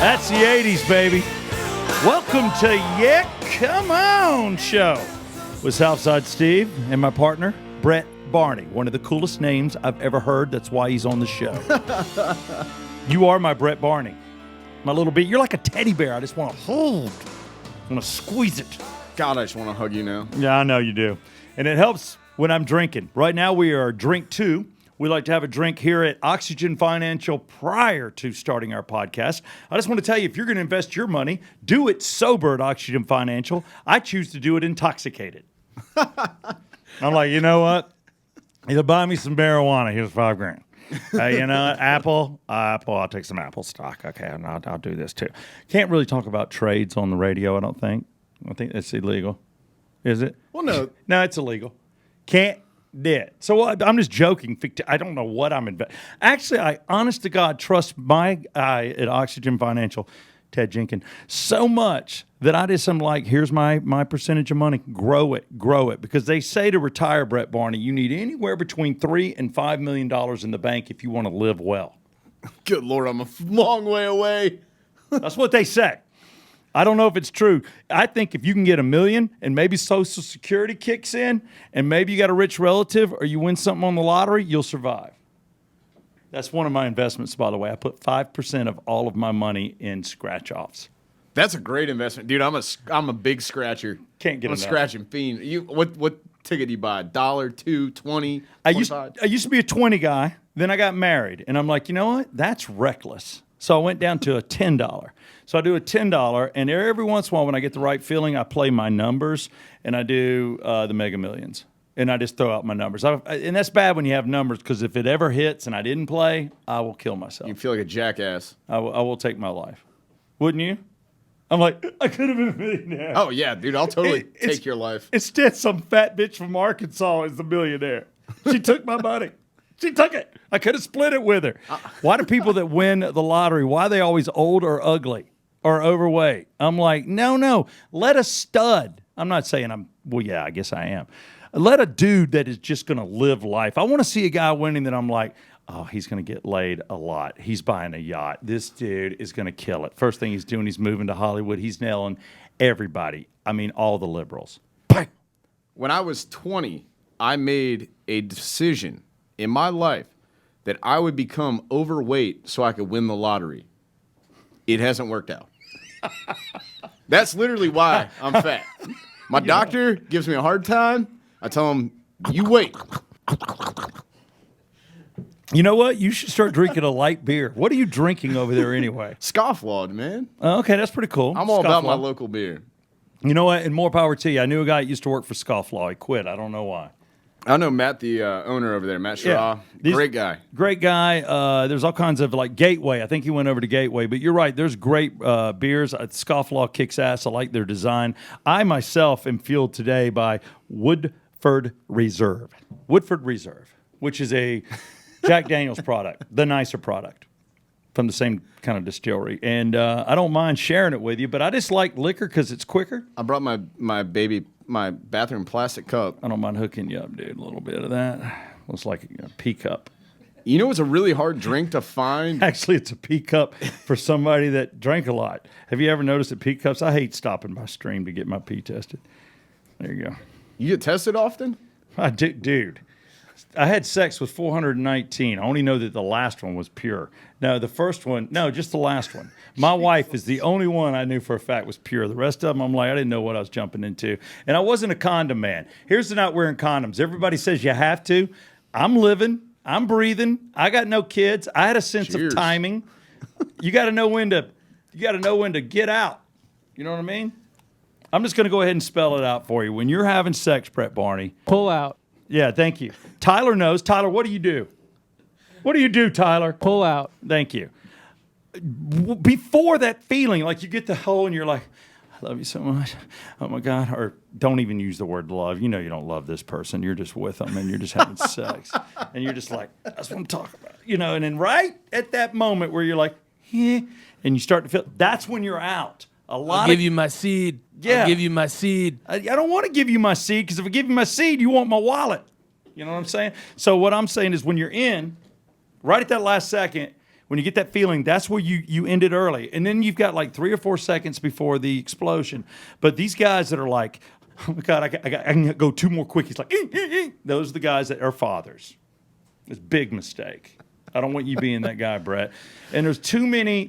That's the 80s, baby. Welcome to Yeah, Come On Show with Southside Steve and my partner, Brett Barney. One of the coolest names I've ever heard. That's why he's on the show. You are my Brett Barney. My little bit. You're like a teddy bear. I just want to hold. I want to squeeze it. God, I just want to hug you now. Yeah, I know you do. And it helps when I'm drinking. Right now we are drink 2. We like to have a drink here at Oxygen Financial prior to starting our podcast. I just want to tell you, if you're going to invest your money, do it sober at Oxygen Financial. I choose to do it intoxicated. I'm like, you know what? Either buy me some marijuana. Here's $5,000. You know what? Apple. I'll take some Apple stock. Okay, and I'll do this too. Can't really talk about trades on the radio, I don't think. I think that's illegal. Is it? Well, no. No, it's illegal. Can't do it. So I'm just joking. I don't know what I'm investing. Actually, I, honest to God, trust my guy at Oxygen Financial, Ted Jenkins, so much that I'm like, here's my percentage of money. Grow it. Because they say to retire, Brett Barney, you need anywhere between $3 and $5 million in the bank if you want to live well. Good Lord, I'm a long way away. That's what they say. I don't know if it's true. I think if you can get $1 million and maybe Social Security kicks in and maybe you got a rich relative or you win something on the lottery, you'll survive. That's one of my investments, by the way. I put 5% of all of my money in scratch-offs. That's a great investment, dude. I'm a big scratcher. Can't get I'm enough. a scratching fiend. What ticket do you buy? $1, $2, 20, I 25? used to be a 20 guy. Then I got married, and I'm like, you know what? That's reckless. So I went down to a $10. So I do a $10, and every once in a while when I get the right feeling, I play my numbers, and I do the Mega Millions. And I just throw out my numbers. And that's bad when you have numbers, because if it ever hits and I didn't play, I will kill myself. You feel like a jackass. I will take my life. Wouldn't you? I'm like, I could have been a millionaire. Oh, yeah, dude. I'll totally take your life. Instead, some fat bitch from Arkansas is the millionaire. She took my money. She took it. I could have split it with her. Why do people that win the lottery, why are they always old or ugly or overweight? I'm like, no. Let a stud. I'm not saying well, yeah, I guess I am. Let a dude that is just going to live life. I want to see a guy winning that I'm like, oh, he's going to get laid a lot. He's buying a yacht. This dude is going to kill it. First thing he's doing, he's moving to Hollywood. He's nailing everybody. I mean, all the liberals. Bang. When I was 20, I made a decision in my life that I would become overweight so I could win the lottery. It hasn't worked out. That's literally why I'm fat. My doctor gives me a hard time. I tell him, you wait. You know what? You should start drinking a light beer. What are you drinking over there anyway? Scofflaw, man. Okay, that's pretty cool. I'm all about my Scofflaw. local beer. You know what? And more power to you. I knew a guy that used to work for Scofflaw. He quit. I don't know why. I know Matt, the owner over there, Matt Shaw. Yeah. Great guy. Great guy. There's all kinds of, like, Gateway. I think he went over to Gateway. But you're right. There's great beers. Scofflaw kicks ass. I like their design. I myself am fueled today by Woodford Reserve, which is a Jack Daniel's product, the nicer product from the same kind of distillery. And I don't mind sharing it with you, but I just like liquor because it's quicker. I brought my bathroom plastic cup. I don't mind hooking you up, dude. A little bit of that. Looks like a pea cup. You know, it's a really hard drink to find. Actually, it's a pea cup for somebody that drank a lot. Have you ever noticed that pea cups? I hate stopping by stream to get my pee tested. There you go. You get tested often? I do, dude. I had sex with 419. I only know that the last one was pure. No, the first one, no, just the last one. My wife is the only one I knew for a fact was pure. The rest of them, I'm like, I didn't know what I was jumping into. And I wasn't a condom man. Here's the not wearing condoms. Everybody says you have to. I'm living. I'm breathing. I got no kids. I had a sense Cheers. of timing. You got to know when to get out. You know what I mean? I'm just going to go ahead and spell it out for you. When you're having sex, Brett Barney. Pull out. Yeah, thank you. Tyler knows. Tyler, what do you do? What do you do, Tyler? Pull out. Thank you. Before that feeling, like you get the hole and you're like, I love you so much. Oh, my God. Or don't even use the word love. You know you don't love this person. You're just with them and you're just having sex. And you're just like, that's what I'm talking about. You know, and then right at that moment where you're like, yeah, and you start to feel, that's when you're out. I'll give you my seed. Yeah. I'll give you my seed. I don't want to give you my seed, because if I give you my seed, you want my wallet. You know what I'm saying? So what I'm saying is when you're in, right at that last second, when you get that feeling, that's where you end it early. And then you've got like 3 or 4 seconds before the explosion. But these guys that are like, oh my God, I can go 2 more quickies. Like, those are the guys that are fathers. It's a big mistake. I don't want you being that guy, Brett. And there's too many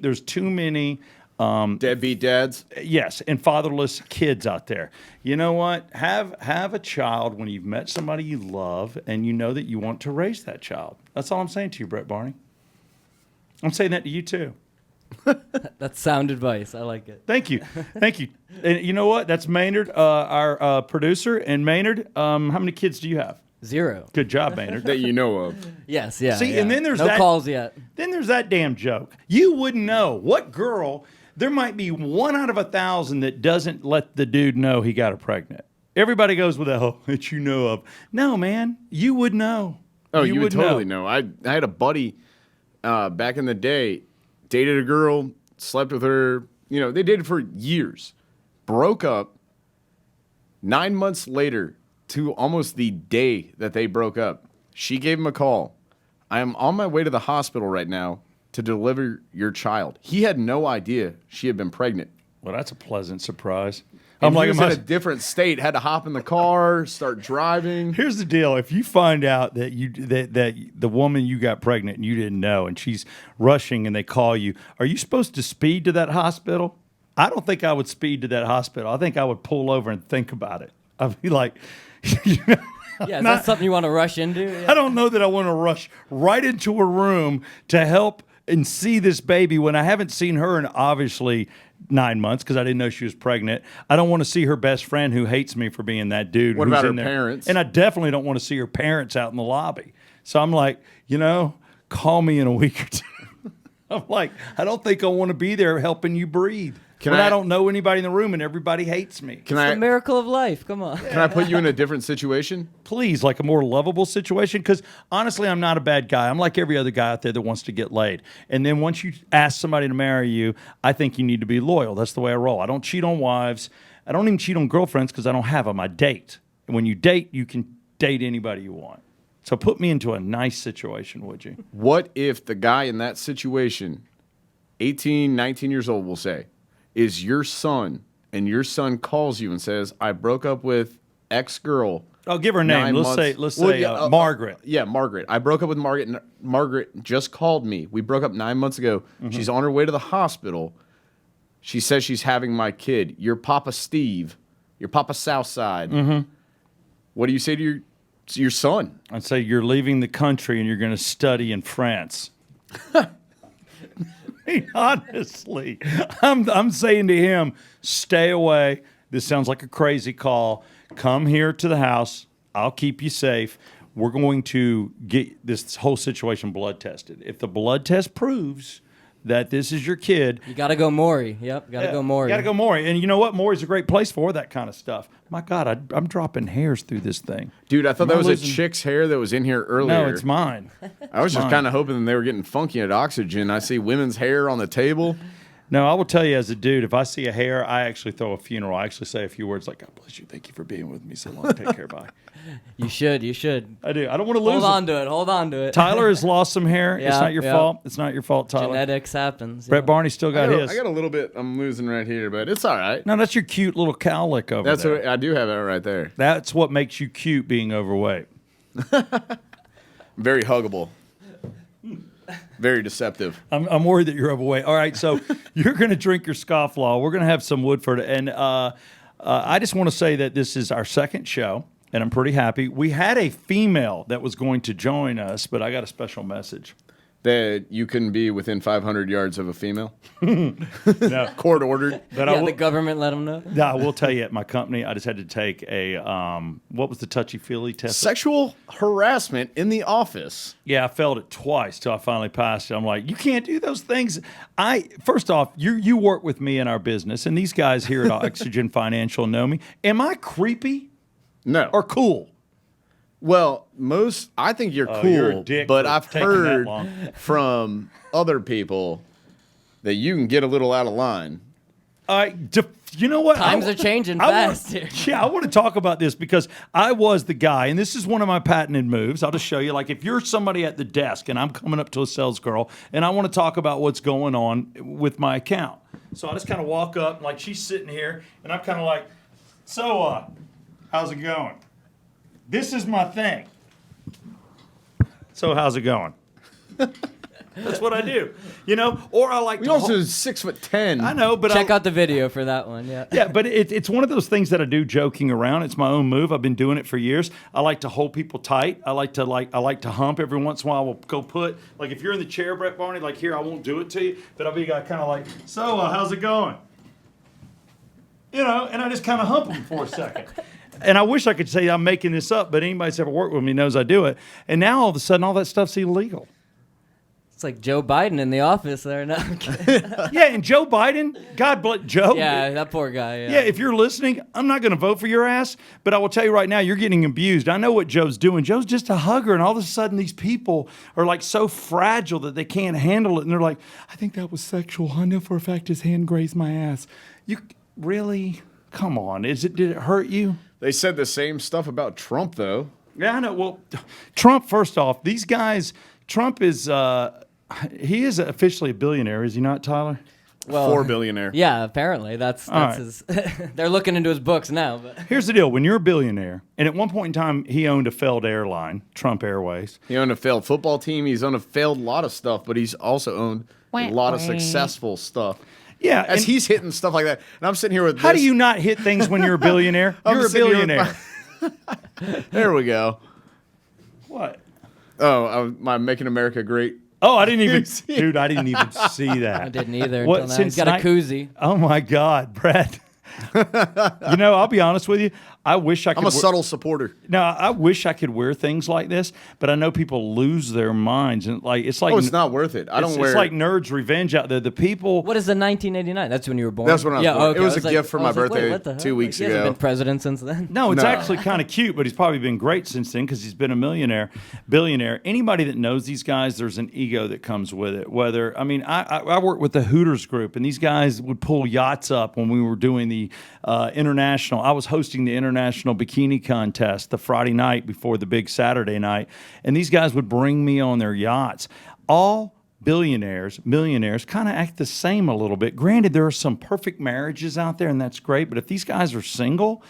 Deadbeat dads. yes, and fatherless kids out there. You know what? Have a child when you've met somebody you love and you know that you want to raise that child. That's all I'm saying to you, Brett Barney. I'm saying that to you too. That's sound advice. I like it. Thank you. Thank you. And you know what? That's Maynard, our producer. And Maynard, how many kids do you have? 0. Good job, Maynard. That you know of. Yes, yeah. See, yeah. and then there's no that- calls yet. Then there's that damn joke. You wouldn't know what girl. There might be 1 out of 1,000 that doesn't let the dude know he got her pregnant. Everybody goes with that, that you know of. No, man, you would know. Oh, you would totally know. I had a buddy back in the day, dated a girl, slept with her. You know, they dated for years, broke up. 9 months later, to almost the day that they broke up, she gave him a call. I am on my way to the hospital right now to deliver your child. He had no idea she had been pregnant. Well, that's a pleasant surprise. I'm like, am in I- a different state, had to hop in the car, start driving. Here's the deal: if you find out that that the woman you got pregnant and you didn't know, and she's rushing, and they call you, are you supposed to speed to that hospital? I don't think I would speed to that hospital. I think I would pull over and think about it. I'd be like, Yeah, is that something you want to rush into? Yeah. I don't know that I want to rush right into a room to help and see this baby when I haven't seen her in obviously 9 months because I didn't know she was pregnant. I don't want to see her best friend who hates me for being that dude. What who's about in her there. parents? And I definitely don't want to see her parents out in the lobby. So I'm like, call me in a week or two. I'm like, I don't think I want to be there helping you breathe. When I don't know anybody in the room and everybody hates me. Can It's I the miracle of life. Come on. can I put you in a different situation? Please, like a more lovable situation, because honestly, I'm not a bad guy. I'm like every other guy out there that wants to get laid. And then once you ask somebody to marry you, I think you need to be loyal. That's the way I roll. I don't cheat on wives. I don't even cheat on girlfriends because I don't have them. I date. And when you date, you can date anybody you want. So put me into a nice situation, would you? What if the guy in that situation, 18, 19 years old, we'll say, is your son, and your son calls you and says, I broke up with X girl. I'll give her a name. 9 Let's months. say Margaret. Yeah, Margaret. I broke up with Margaret. And Margaret just called me. We broke up 9 months ago. Mm-hmm. She's on her way to the hospital. She says she's having my kid. Your Papa Steve, your Papa Southside. Mm-hmm. What do you say to your son? I'd say you're leaving the country and you're going to study in France. Honestly, I'm saying to him, stay away. This sounds like a crazy call. Come here to the house. I'll keep you safe. We're going to get this whole situation blood tested. If the blood test proves that this is your kid, You got to go Maury. Yep, got to go Maury. Got to go Maury. And you know what? Maury's a great place for that kind of stuff. My God, I'm dropping hairs through this thing. Dude, I thought Am that I was losing- a chick's hair that was in here earlier. No, it's mine. I was just mine. kind of hoping they were getting funky at Oxygen. I see women's hair on the table. No, I will tell you as a dude, if I see a hair, I actually throw a funeral. I actually say a few words like, God bless you. Thank you for being with me so long. Take care. Bye. You should. You should. I do. I don't want to lose Hold it. on to it. Hold on to it. Tyler has lost some hair. It's Yeah, not your yeah. fault. It's not your fault, Tyler. Genetics happens. Brett yeah. Barney still got his. I got a little bit I'm losing right here, but it's all right. No, that's your cute little cowlick over That's there. what I do have it right there. That's what makes you cute being overweight. Very huggable. Very deceptive. I'm worried that you're overweight. All right, so you're going to drink your scofflaw. We're going to have some Woodford. And I just want to say that this is our second show, and I'm pretty happy. We had a female that was going to join us, but I got a special message. That you can be within 500 yards of a female. No, Court ordered. but Yeah, I will, the government let them know. no, I will tell you at my company, I just had to take a, what was the touchy-feely test? Sexual harassment in the office. Yeah, I failed it twice till I finally passed it. I'm like, you can't do those things. First off, you work with me in our business, and these guys here at Oxygen Financial know me. Am I creepy No. or cool? Well, I think you're cool, you're a dick but for I've taking that heard long. from other people that you can get a little out of line. You know what? Times are changing fast here. Yeah, I want to talk about this because I was the guy, and this is one of my patented moves. I'll just show you. Like, if you're somebody at the desk and I'm coming up to a sales girl and I want to talk about what's going on with my account. So I just kind of walk up, like she's sitting here, and I'm kind of like, so, how's it going? This is my thing. So, how's it going? That's what I do, Or I like We to. also 6'10". I know, but Check out the video for that one. Yeah. Yeah, but it's one of those things that I do joking around. It's my own move. I've been doing it for years. I like to hold people tight. I like to hump every once in a while. I will go put, like, if you're in the chair, Brett, Barney, like here, I won't do it to you, but I'll be kind of like, so how's it going? And I just kind of hump them for a second. And I wish I could say I'm making this up, but anybody that's ever worked with me knows I do it. And now all of a sudden, all that stuff's illegal. It's like Joe Biden in the office there. No, I'm kidding. Yeah, and Joe Biden, God bless Joe. Yeah, that poor guy. Yeah, if you're listening, I'm not going to vote for your ass, but I will tell you right now, you're getting abused. I know what Joe's doing. Joe's just a hugger, and all of a sudden these people are like so fragile that they can't handle it, and they're like, I think that was sexual. I know for a fact his hand grazed my ass. You really? Come on. Did it hurt you? They said the same stuff about Trump, though. Yeah, I know. Well, Trump, first off, these guys, Trump is, he is officially a billionaire, is he not, Tyler? Well, $4 billionaire. Yeah, apparently that's right. his. They're looking into his books now. But Here's the deal. When you're a billionaire, and at one point in time, he owned a failed airline, Trump Airways. He owned a failed football team. He's owned a failed lot of stuff, but he's also owned a lot of successful stuff. Yeah. As he's hitting stuff like that. And I'm sitting here with How this. do you not hit things when you're a billionaire? I'm You're a sitting here billionaire. There we go. What? Oh, my Making America Great. Oh, I didn't even, dude, I didn't even see that. I didn't either. What, Until now. since He's got a night- koozie. Oh my God, Brett. I'll be honest with you. I wish I could. I'm a subtle supporter. Now, I wish I could wear things like this, but I know people lose their minds, and it's like Oh, it's not worth it. I don't wear It's like Nerds Revenge out there. The people. What is the 1989? That's when you were born. That's when I was born. Okay. It was I a like- gift for I my was like, wait, birthday what the hell? 2 weeks He hasn't ago. been president since then. No, it's No. actually kind of cute, but he's probably been great since then because he's been a billionaire. Anybody that knows these guys, there's an ego that comes with it. I worked with the Hooters group, and these guys would pull yachts up when we were doing the international. I was hosting the international bikini contest the Friday night before the big Saturday night, and these guys would bring me on their yachts. All billionaires, millionaires kind of act the same a little bit. Granted, there are some perfect marriages out there, and that's great, but if these guys are single,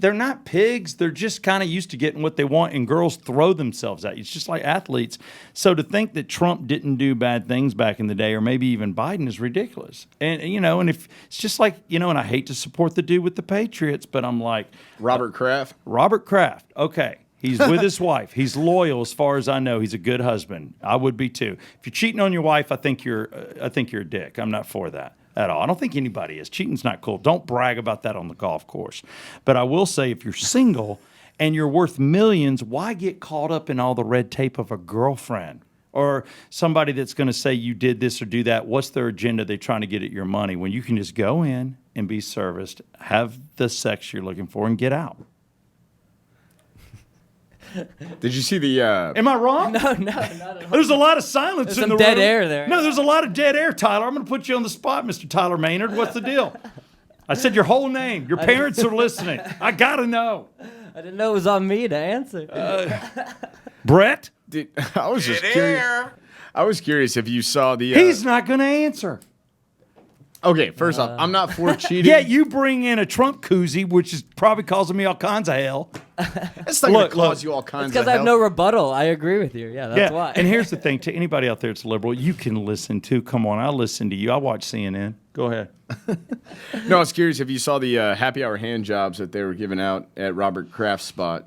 they're not pigs. They're just kind of used to getting what they want, and girls throw themselves at you. It's just like athletes. So to think that Trump didn't do bad things back in the day, or maybe even Biden, is ridiculous. And, and if it's just like, and I hate to support the dude with the Patriots, but I'm like. Robert Kraft. Robert Kraft. Okay. He's with his wife. He's loyal as far as I know. He's a good husband. I would be too. If you're cheating on your wife, I think you're a dick. I'm not for that at all. I don't think anybody is. Cheating's not cool. Don't brag about that on the golf course. But I will say, if you're single and you're worth millions, why get caught up in all the red tape of a girlfriend or somebody that's going to say you did this or do that? What's their agenda? They're trying to get at your money when you can just go in and be serviced, have the sex you're looking for, and get out. Did you see the? Am I wrong? No, not at all. There's a lot of silence There's in some the dead room. air there. No, there's a lot of dead air, Tyler. I'm going to put you on the spot, Mr. Tyler Maynard. What's the deal? I said your whole name. Your parents are listening. I got to know. I didn't know it was on me to answer. Brett? I was just curious. I was curious if you saw the. He's not going to answer. Okay, first off, I'm not for cheating. Yeah, you bring in a Trump koozie, which is probably causing me all kinds of hell. It's not going to cause you all kinds of Because I have hell. no rebuttal. I agree with you. Yeah, that's why. And here's the thing. To anybody out there that's liberal, you can listen to. Come on, I listen to you. I watch CNN. Go ahead. No, I was curious if you saw the happy hour hand jobs that they were giving out at Robert Kraft's spot.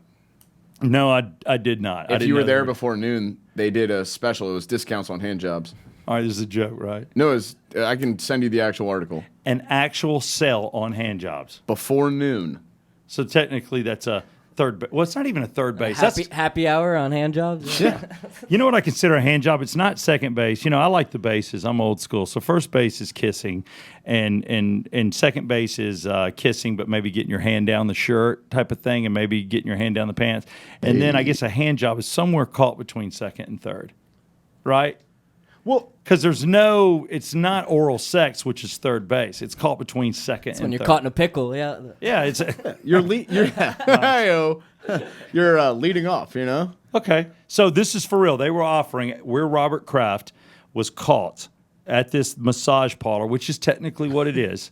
No, I did not. If you were there before noon, they did a special. It was discounts on hand jobs. All right, this is a joke, right? No, it was, I can send you the actual article. An actual sale on hand jobs. Before noon. So technically, that's a third base. Well, it's not even a third base. Happy hour on hand jobs? Yeah. You know what I consider a hand job? It's not second base. I like the bases. I'm old school. So first base is kissing, and second base is kissing, but maybe getting your hand down the shirt type of thing, and maybe getting your hand down the pants. And then I guess a hand job is somewhere caught between second and third, right? Well, Because it's not oral sex, which is third base. It's caught between second and When you're third. caught in a pickle, yeah. Yeah, it's You're leading off, you know? okay. So this is for real. They were offering where Robert Kraft was caught at this massage parlor, which is technically what it is.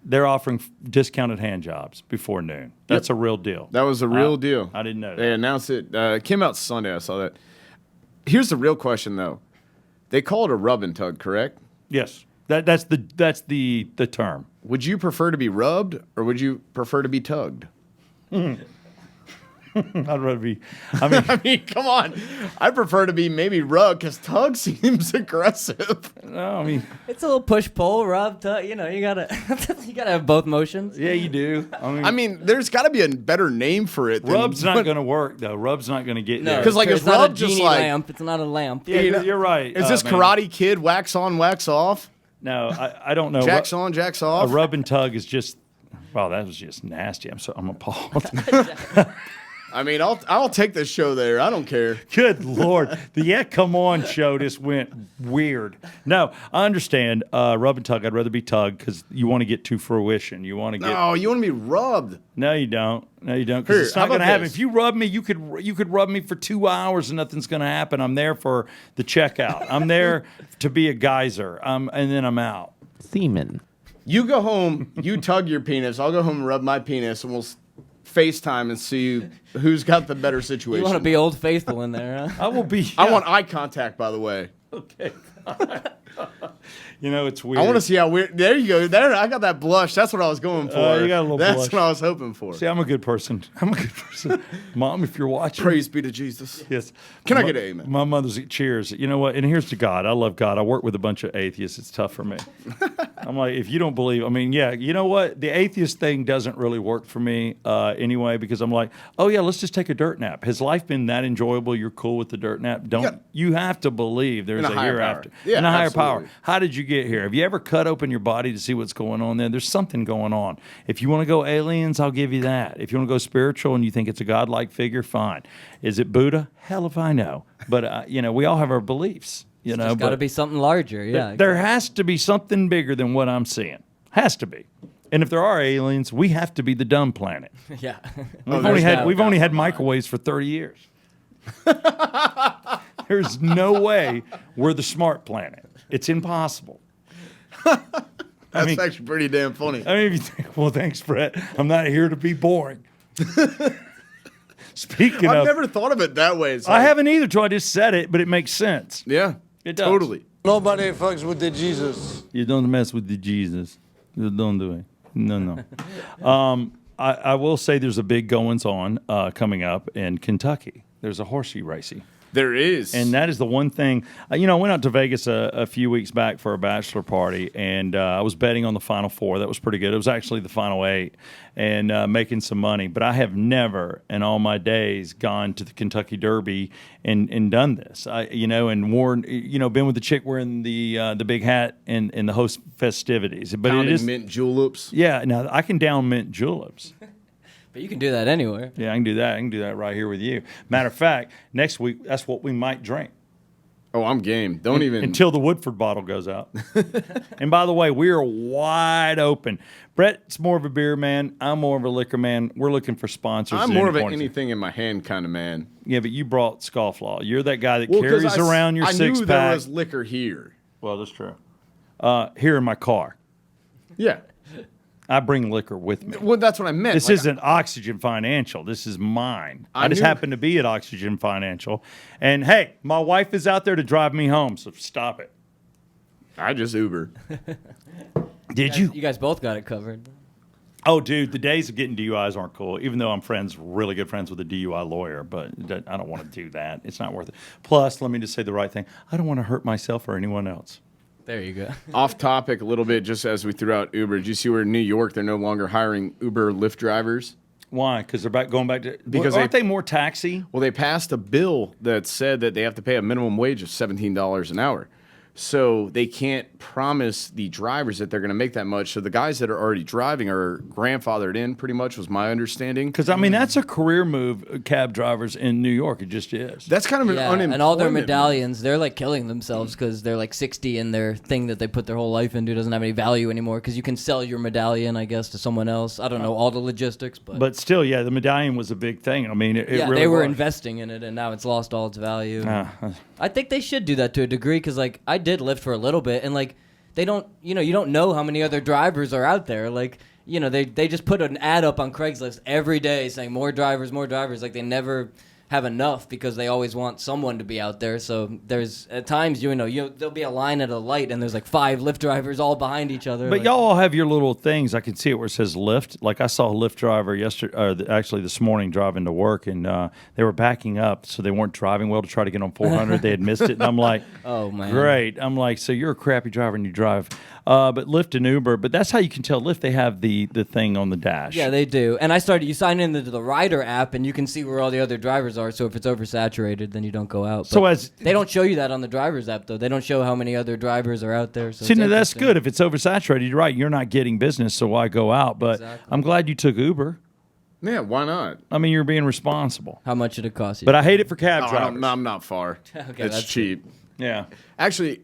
They're offering discounted hand jobs before noon. That's a real deal. That was a real deal. I didn't know They that. announced it. It came out Sunday. I saw that. Here's the real question, though. They call it a rub and tug, correct? Yes, that's the term. Would you prefer to be rubbed or would you prefer to be tugged? I'd rather be. I mean, I mean, come on. I prefer to be maybe rubbed because tug seems aggressive. no, I mean, It's a little push pull, rub, you know, you gotta you gotta have both motions. yeah, you do. I mean, there's got to be a better name for it. Rub's not going to work though. Rub's not going to get No, there. 'Cause, like, it's if not rub a just genie like- lamp. It's not a lamp. yeah, you know, you're right. Is this man. Karate Kid wax on, wax off? No, I don't know. Jacks on, jacks A off? rub and tug is just. Wow, that was just nasty. I'm appalled. I mean, I'll take this show there. I don't care. Good Lord. The Yeah Come On show just went weird. No, I understand. Rub and tug, I'd rather be tugged because you want to get to fruition. You want to get. No, you want to be rubbed. No, you don't. No, you don't. Here, Because it's how not going to about happen. this? If you rub me, you could rub me for 2 hours and nothing's going to happen. I'm there for the checkout. I'm there to be a geyser. And then I'm out. Semen. You go home, you tug your penis. I'll go home and rub my penis, and we'll FaceTime and see who's got the better situation. You want to be Old Faithful in there, huh? I will be. I want eye contact, by the way. Okay. You know, it's weird. I want to see how weird. There you go. There, I got that blush. That's what I was going for. You got a little That's blush. what I was hoping for. See, I'm a good person. Mom, if you're watching. Praise be to Jesus. Yes. Can I get an amen? My mother's cheers. You know what? And here's to God. I love God. I work with a bunch of atheists. It's tough for me. I'm like, if you don't believe, I mean, yeah, you know what? The atheist thing doesn't really work for me anyway because I'm like, oh yeah, let's just take a dirt nap. Has life been that enjoyable? You're cool with the dirt nap? You have to believe there's In a a higher hereafter. power. Yeah, in a higher absolutely. power. How did you get here? Have you ever cut open your body to see what's going on there? There's something going on. If you want to go aliens, I'll give you that. If you want to go spiritual and you think it's a godlike figure, fine. Is it Buddha? Hell if I know. But you know, we all have our beliefs. You know, There's got to but be something larger, yeah. there has to be something bigger than what I'm seeing. Has to be. And if there are aliens, we have to be the dumb planet. Yeah. We've only had microwaves for 30 years. There's no way we're the smart planet. It's impossible. That's actually pretty damn funny. I mean, if you think, well, thanks, Brett. I'm not here to be boring. Speaking I've of, never thought of it that way. It's I like- haven't either till I just said it, but it makes sense. Yeah, It does. totally. Nobody fucks with the Jesus. You don't mess with the Jesus. You don't do it. No. I will say there's a big goings on coming up in Kentucky. There's a horsey racing. There is. And that is the one thing. You know, I went out to Vegas a few weeks back for a bachelor party, and I was betting on the Final Four. That was pretty good. It was actually the Final Eight, and making some money. But I have never in all my days gone to the Kentucky Derby and done this. And worn, been with the chick wearing the big hat in the host festivities. But Pounding it is, mint juleps. yeah. Now I can down mint juleps. But you can do that anywhere. Yeah, I can do that. I can do that right here with you. Matter of fact, next week that's what we might drink. Oh, I'm game. Don't even. Until the Woodford bottle goes out. And by the way, we are wide open. Brett's more of a beer man. I'm more of a liquor man. We're looking for sponsors. I'm at more any of an point. anything in my hand kind of man. Yeah, but you brought Scofflaw. You're that guy that Well, 'cause carries around your I six knew there pack. was liquor here. Well, that's true. Here in my car, Yeah. I bring liquor with me. Well, that's what I meant. This Like, isn't Oxygen Financial. This is mine. I I just knew- happen to be at Oxygen Financial. And hey, my wife is out there to drive me home, so stop it. I just Uber. Did you? You guys both got it covered. Oh, dude, the days of getting DUIs aren't cool, even though I'm really good friends with a DUI lawyer, but I don't want to do that. It's not worth it. Plus, let me just say the right thing. I don't want to hurt myself or anyone else. There you go. Off topic a little bit, just as we threw out Uber. Did you see where in New York they're no longer hiring Uber Lyft drivers? Why? Because they're going back to... Because aren't they more taxi? Well, they passed a bill that said that they have to pay a minimum wage of $17 an hour. So they can't promise the drivers that they're going to make that much. So the guys that are already driving are grandfathered in, pretty much, was my understanding. Because, I mean, that's a career move, cab drivers in New York. It just is. That's kind of an unemployment. And all their move. medallions, they're like killing themselves because they're like 60 and their thing that they put their whole life into doesn't have any value anymore because you can sell your medallion, I guess, to someone else. I don't know all the logistics, But still, yeah, the medallion was a big thing. I mean, it really they were was. investing in it and now it's lost all its value. I think they should do that to a degree because, like, I did lift for a little bit and, like, they don't, you don't know how many other drivers are out there. Like, they just put an ad up on Craigslist every day saying more drivers. Like, they never have enough because they always want someone to be out there. So there's at times, there'll be a line at a light and there's like 5 Lyft drivers all behind each other. But y'all all have your little things. I can see it where it says Lyft. Like I saw a Lyft driver actually this morning driving to work, and they were backing up, so they weren't driving well to try to get on 400. They had missed it, and I'm like, oh man, great. I'm like, so you're a crappy driver and you drive. But Lyft and Uber, but that's how you can tell Lyft. They have the thing on the dash. Yeah, they do. And you sign into the Rider app, and you can see where all the other drivers are. So if it's oversaturated, then you don't go out. But they don't show you that on the driver's app, though. They don't show how many other drivers are out there. So see, now that's good. If it's oversaturated, you're right. You're not getting business, so why go out? But exactly. I'm glad you took Uber. Yeah, why not? I mean, you're being responsible. How much did it cost you? But I hate it for cab drivers. I'm not far. Okay, it's cheap. Yeah. Actually,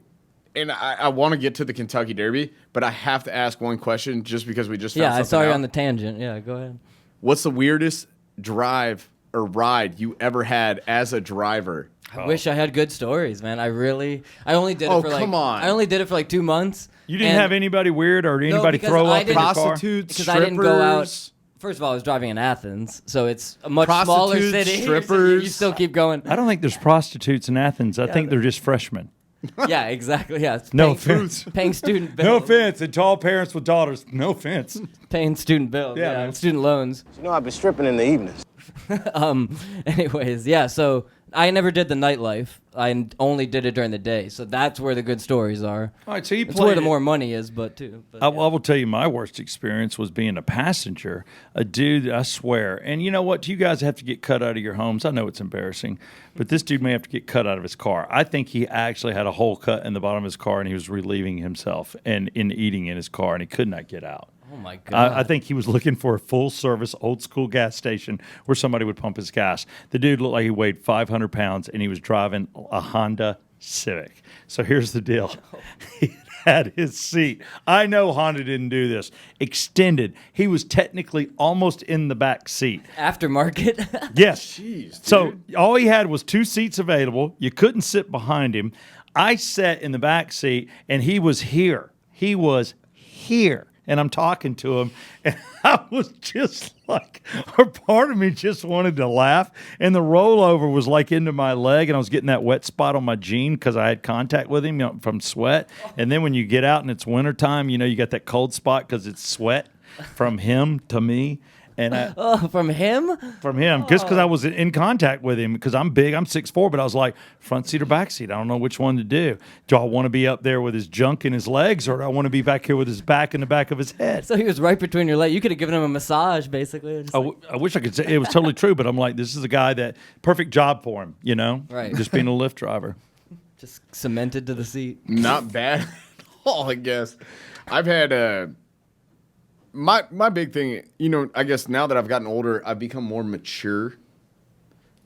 and I want to get to the Kentucky Derby, but I have to ask one question just because we just found something I saw you out. on the tangent. Yeah, go ahead. What's the weirdest drive or ride you ever had as a driver? I wish I had good stories, man. I only did it for like come on. I only did it for like 2 months. You didn't have anybody weird or anybody throw up in your car? Prostitutes, because strippers. I didn't go out. First of all, I was driving in Athens, so it's a much smaller city. Strippers. You still keep going. I don't think there's prostitutes in Athens. I think they're just freshmen. Yeah, exactly. Yeah. No offense. Paying student bills. No offense. And tall parents with daughters. No offense. Paying student bills. Yeah, Yeah, man. and student loans. I've been stripping in the evenings. Anyways, yeah, so I never did the nightlife. I only did it during the day. So that's where the good stories are. All right, so you That's played where the it. more money is, but I will tell you my worst experience was being a passenger. A dude, I swear. And you know what? Do you guys have to get cut out of your homes? I know it's embarrassing, but this dude may have to get cut out of his car. I think he actually had a hole cut in the bottom of his car, and he was relieving himself and in eating in his car, and he could not get out. Oh my God. I think he was looking for a full-service, old-school gas station where somebody would pump his gas. The dude looked like he weighed 500 pounds, and he was driving a Honda Civic. So here's the deal. He had his seat. I know Honda didn't do this. Extended. He was technically almost in the back seat. Aftermarket. Yes. Jeez, dude. So all he had was 2 seats available. You couldn't sit behind him. I sat in the back seat, and he was here. He was here. And I'm talking to him, and I was just like, or part of me just wanted to laugh, and the rollover was like into my leg, and I was getting that wet spot on my jean because I had contact with him from sweat. And then when you get out and it's wintertime, you got that cold spot because it's sweat from him to me. And From him? From him, just because I was in contact with him, because I'm big, I'm 6'4", but I was like, front seat or back seat, I don't know which one to do. Do I want to be up there with his junk in his legs, or do I want to be back here with his back in the back of his head? So he was right between your legs. You could have given him a massage, basically. Just I wish I could say it was totally true, but I'm like, this is a guy that, perfect job for him, Right. Just being a Lyft driver. just cemented to the seat. Not bad at all, I guess. I've had my big thing, I guess now that I've gotten older, I've become more mature.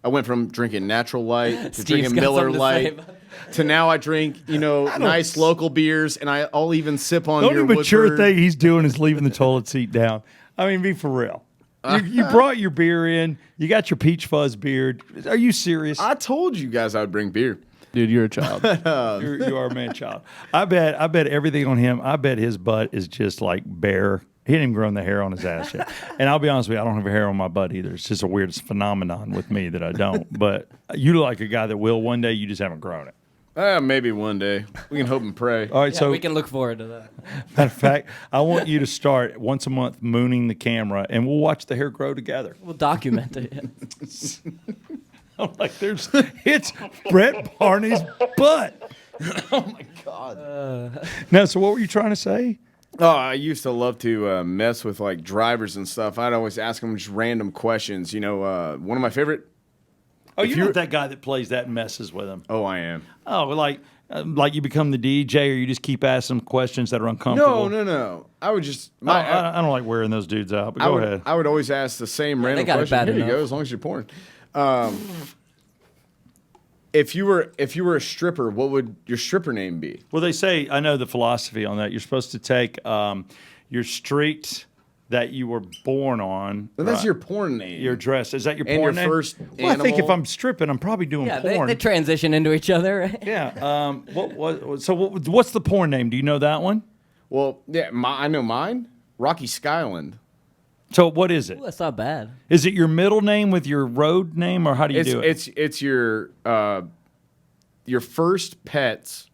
I went from drinking Natural Light to Steve's drinking got Miller something to say Light about to now I drink, nice local beers, and I'll even sip on The your only mature Woodford. thing he's doing is leaving the toilet seat down. I mean, be for real. You brought your beer in. You got your peach fuzz beard. Are you serious? I told you guys I would bring beer. Dude, you're a child. You are a man child. I bet everything on him. I bet his butt is just like bare. He didn't even grow the hair on his ass yet. And I'll be honest with you, I don't have a hair on my butt either. It's just a weird phenomenon with me that I don't. But you look like a guy that will one day. You just haven't grown it. Maybe one day. We can hope and pray. All right, Yeah, so we can look forward to that. matter of fact, I want you to start once a month mooning the camera, and we'll watch the hair grow together. We'll document it. I'm like, it's Brett Barney's butt. Oh my God. Now, so what were you trying to say? Oh, I used to love to mess with like drivers and stuff. I'd always ask them just random questions. One of my favorite. Oh, If you're you're- not that guy that plays that and messes with him. Oh, I am. Oh, like Like you become the DJ, or you just keep asking them questions that are uncomfortable? No. I would just. I don't like wearing those dudes out. But go ahead. I would always ask the same random got it question. bad Here you enough. go, as long as you're porn. If you were a stripper, what would your stripper name be? Well, they say, I know the philosophy on that. You're supposed to take your street that you were born on. Well, that's right? your porn name. Your dress. Is that your And porn your name? first Well, I think if animal. I'm stripping, I'm probably doing Yeah, porn. they transition into each other. Right? Yeah. What's the porn name? Do you know that one? Well, yeah, I know mine. Rocky Skyland. So what is it? Ooh, that's not bad. Is it your middle name with your road name, or how do you do it? It's your first pet's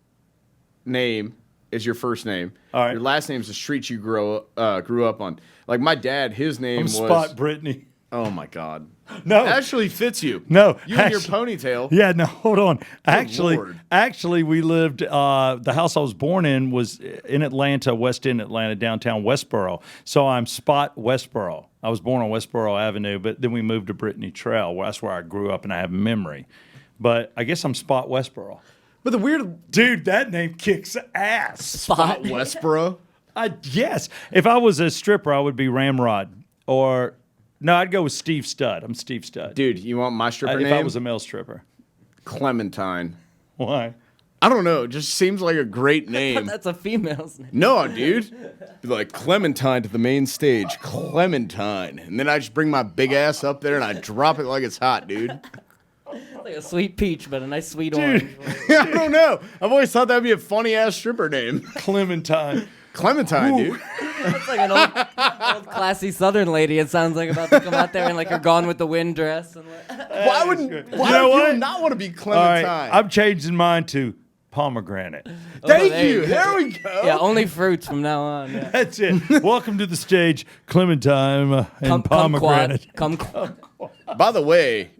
name is your first name. All right. Your last name is the street you grew up on. Like my dad, his name I'm was Spot Brittany. Oh my God. No. Actually fits you. No, You and your actually- ponytail. Yeah, no, hold on. Lord. Actually, we lived. The house I was born in was in Atlanta, West End Atlanta, downtown Westboro. So I'm Spot Westboro. I was born on Westboro Avenue, but then we moved to Brittany Trail. Well, that's where I grew up, and I have memory. But I guess I'm Spot Westboro. But the weird Dude, that name kicks ass. Spot Westboro. Yes. If I was a stripper, I would be Ramrod. Or, no, I'd go with Steve Stud. I'm Steve Stud. Dude, you want my stripper If name? I was a male stripper. Clementine. Why? I don't know. It just seems like a great name. That's a female's name. No, dude. Be like Clementine to the main stage. Clementine. And then I just bring my big ass up there and I drop it like it's hot, dude. Like a sweet peach, but a nice sweet orange. I don't know. I've always thought that'd be a funny ass stripper name. Clementine. Clementine, dude. It's like an old classy Southern lady. It sounds like about to come out there in like her Gone with the Wind dress. And like, Why would You you know what? not want to be All Clementine? right, I'm changing mine to pomegranate. Thank there you. you go. There we go. yeah, only fruits from now on. Yeah. That's it. Welcome to the stage, Clementine and pomegranate. Come quad. By the way,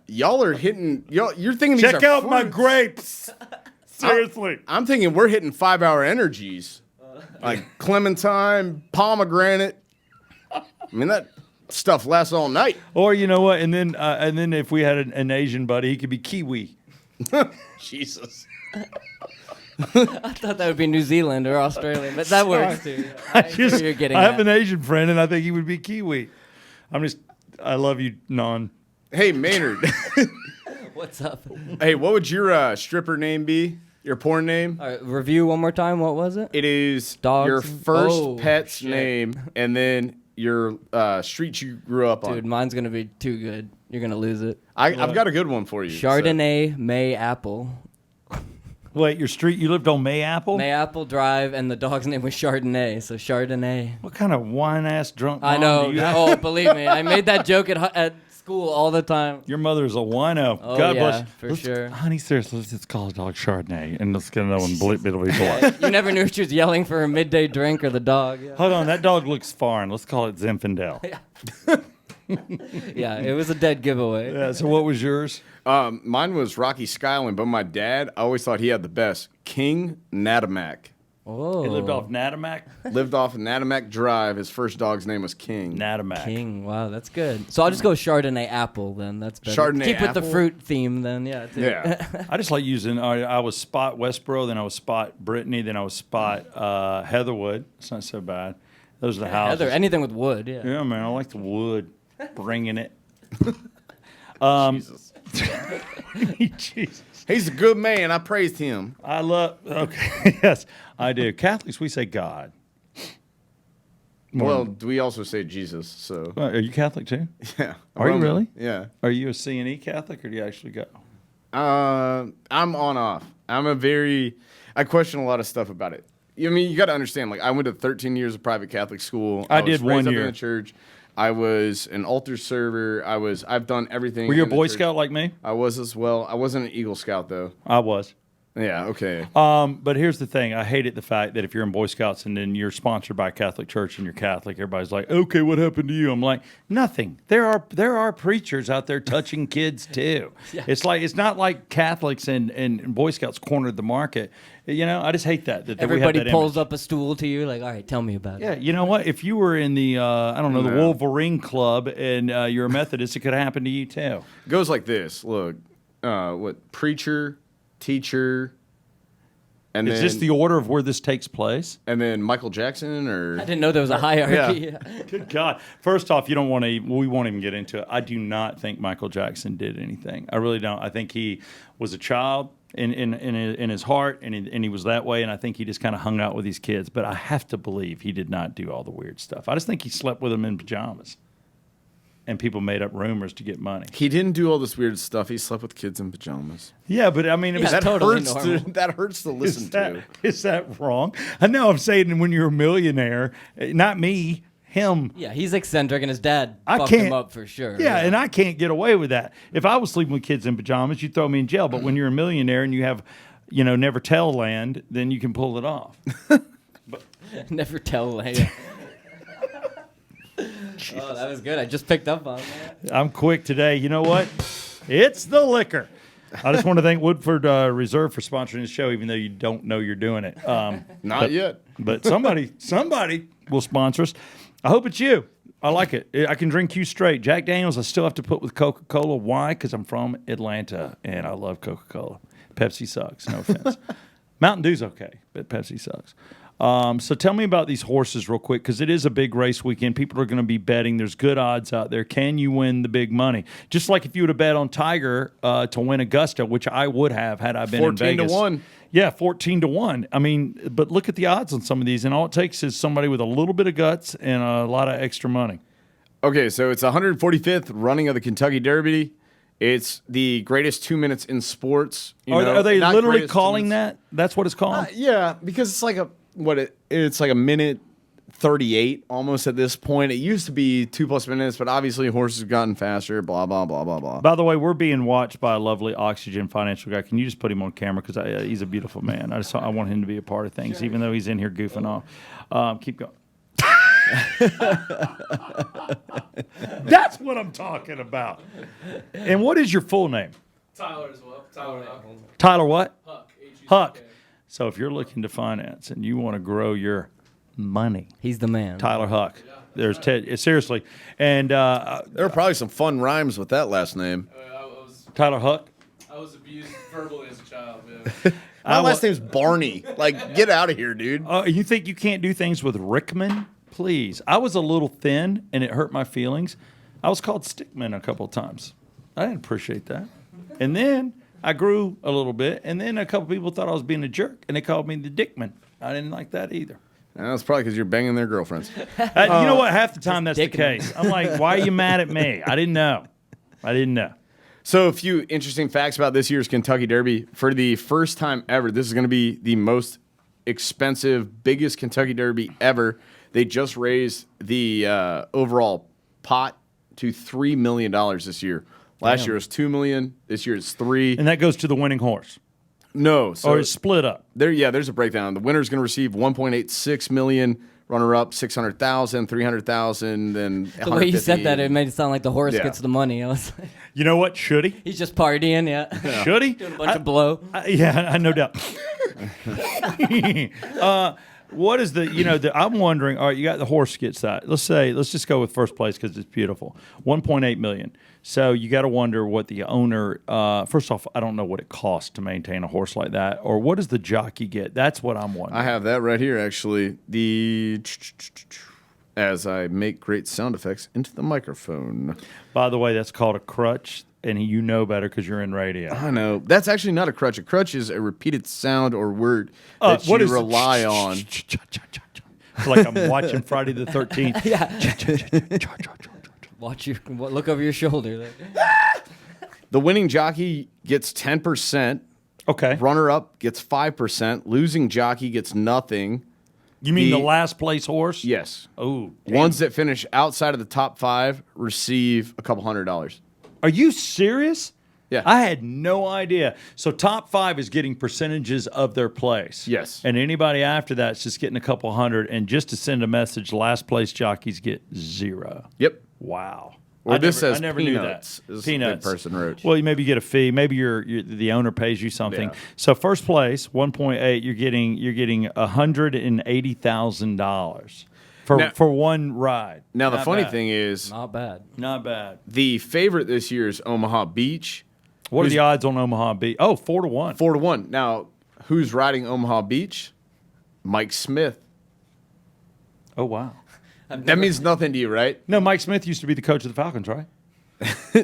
y'all are hitting. You're thinking these Check are out my fruits. grapes. Seriously. I'm thinking we're hitting 5-hour energies, like Clementine, pomegranate. I mean that stuff lasts all night. Or you know what? And then if we had an Asian buddy, he could be kiwi. Jesus. I thought that would be New Zealand or Australia, but that works too. Yeah. I see where you're getting I have at. an Asian friend, and I think he would be kiwi. I love you, non. Hey Maynard. What's up? Hey, what would your stripper name be? Your porn name? All right, review one more time. What was it? It is Dogs your and- first Oh, pet's shit. name, and then your street you grew up on. Dude, mine's gonna be too good. You're gonna lose it. I've got a good one for you. Chardonnay May Apple. Wait, your street? You lived on Mayapple? May Apple Drive, and the dog's name was Chardonnay. So Chardonnay. What kind of wine ass drunk? I mom know. do you have? Oh, believe me, I made that joke at school all the time. Your mother's a wino. Oh, God yeah, bless you. for sure. Honey, seriously, let's just call the dog Chardonnay, and let's get another one. It'll be polite. You never knew if she was yelling for her midday drink or the dog. Yeah, Hold on, that dog looks foreign. Let's call it Zinfandel. yeah, it was a dead giveaway. Yeah, so what was yours? Mine was Rocky Skyland, but my dad, I always thought he had the best. King Natamac. Oh, He lived off Natamac? Lived off Natamac Drive. His first dog's name was King. Natamac. King. Wow, that's good. So I'll just go Chardonnay Apple then. That's better. Chardonnay Keep with the apple? fruit theme then. Yeah. too. Yeah. I just like using, I was Spot Westboro, then I was Spot Brittany, then I was Spot Heatherwood. It's not so bad. Those are the houses. Heather, anything with wood. Yeah. Yeah, man, I like the wood. Bringing it. Jesus. Jesus. He's a good man. I praised him. I love, okay, yes, I do. Catholics, we say God. Well, we also say Jesus, so. Are you Catholic too? Yeah. Are you really? Yeah. Are you a C&E Catholic, or do you actually go? I'm on off. I question a lot of stuff about it. I mean, you got to understand, like, I went to 13 years of private Catholic school. I was did raised 1 up year. in the church. I was an altar server. I've done everything. Were you a in the Boy church. Scout like me? I was as well. I wasn't an Eagle Scout, though. I was. Yeah, okay. But here's the thing. I hated the fact that if you're in Boy Scouts and then you're sponsored by a Catholic church and you're Catholic, everybody's like, okay, what happened to you? I'm like, nothing. There are preachers out there touching kids too. It's not like Catholics and Boy Scouts cornered the market. You know, I just hate that we have Everybody that pulls image. up a stool to you, like, all right, tell me about Yeah, it. you know what? If you were in the, the No. Wolverine Club and you're a Methodist, it could happen to you too. It goes like this. Look, preacher, teacher, And Is this the order of where this takes place? And then Michael Jackson, or I didn't know there was a hierarchy. Good God. First off, you don't want to, we won't even get into it. I do not think Michael Jackson did anything. I really don't. I think he was a child in his heart, and he was that way, and I think he just kind of hung out with these kids. But I have to believe he did not do all the weird stuff. I just think he slept with them in pajamas. And people made up rumors to get money. he didn't do all this weird stuff. He slept with kids in pajamas. Yeah, but I mean, it was Yeah, That totally hurts. normal. That hurts to listen to. Is that wrong? I know I'm saying when you're a millionaire, not me, him. Yeah, he's eccentric, and his dad I fucked can't- him up for sure. Yeah, and I can't get away with that. If I was sleeping with kids in pajamas, you'd throw me in jail. But when you're a millionaire and you have, never tell land, then you can pull it off. Never tell. Like, oh, that was good. I just picked up on that. I'm quick today. You know what? It's the liquor. I just want to thank Woodford Reserve for sponsoring this show, even though you don't know you're doing it. Not yet. But somebody will sponsor us. I hope it's you. I like it. I can drink you straight. Jack Daniels, I still have to put with Coca-Cola. Why? Because I'm from Atlanta, and I love Coca-Cola. Pepsi sucks. No offense. Mountain Dew's okay, but Pepsi sucks. So tell me about these horses real quick, because it is a big race weekend. People are going to be betting. There's good odds out there. Can you win the big money? Just like if you would have bet on Tiger to win Augusta, which I would have had I been in 14 to Vegas. 1. Yeah, 14 to 1. I mean, but look at the odds on some of these, and all it takes is somebody with a little bit of guts and a lot of extra money. Okay, so it's 145th running of the Kentucky Derby. It's the greatest 2 minutes in sports. Are they Not literally greatest 2 calling minutes. that? That's what it's called? Yeah, because it's like it's like a minute 38 almost at this point. It used to be 2+ minutes, but obviously horses have gotten faster. Blah blah blah blah blah. By the way, we're being watched by a lovely Oxygen financial guy. Can you just put him on camera? Because he's a beautiful man. I want him to be a part of things, even though he's in here goofing off. Keep going. That's what I'm talking about. And what is your full name? Tyler as well. Tyler Huck. Tyler what? Huck. Huck. So if you're looking to finance and you want to grow your money, He's the man. Tyler Huck. There's Ted. Seriously. And There were probably some fun rhymes with that last name. Tyler Huck. I was abused verbally as a child, man. My last name's Barney. Like, get out of here, dude. You think you can't do things with Rickman? Please. I was a little thin, and it hurt my feelings. I was called Stickman a couple of times. I didn't appreciate that. And then I grew a little bit, and then a couple people thought I was being a jerk, and they called me the Dickman. I didn't like that either. That's probably because you're banging their girlfriends. You know what? Half the time that's the Dickman. case. I'm like, why are you mad at me? I didn't know. So a few interesting facts about this year's Kentucky Derby. For the first time ever, this is going to be the most expensive, biggest Kentucky Derby ever. They just raised the overall pot to $3 million this year. Last year was $2 million. This year it's $3 million. And that goes to the winning horse. No, so Or it's split up. there's a breakdown. The winner's going to receive $1.86 million. Runner-up $600,000, $300,000, then The way you said that, $150,000. it made it sound like the horse Yeah. gets the money. I was like, You know what? Should he? he's just partying, yeah. Should he? Doing a bunch of blow. Yeah, no doubt. What is I'm wondering, all right, you got the horse gets that. Let's just go with first place because it's beautiful. 1.8 million. So you got to wonder what the owner, first off, I don't know what it costs to maintain a horse like that, or what does the jockey get? That's what I'm wondering. I have that right here, actually. As I make great sound effects into the microphone. By the way, that's called a crutch, and you know better because you're in radio. I know. That's actually not a crutch. A crutch is a repeated sound or word that you rely on. Like I'm watching Friday the 13th. Look over your shoulder. The winning jockey gets 10%. Okay. Runner-up gets 5%. Losing jockey gets nothing. You mean the last place horse? Yes. Oh. Ones that finish outside of the top 5 receive a couple $100. Are you serious? Yeah. I had no idea. So top 5 is getting percentages of their place. Yes. And anybody after that is just getting a couple hundred. And just to send a message, last place jockeys get 0. Yep. Wow. Or this I says never peanuts, knew that. is the big person wrote. Well, you maybe get a fee. Maybe the owner pays you something. Yeah. So first place, 1.8. You're getting $180,000 for one ride. Now, the Not funny bad. thing is, Not bad. Not bad. the favorite this year is Omaha Beach. What are Who's- the odds on Omaha Beach? Oh, 4 to 1. 4 to 1. Now, Who's riding Omaha Beach? Mike Smith. Oh, wow. That means nothing to you, right? No, Mike Smith used to be the coach of the Falcons, right?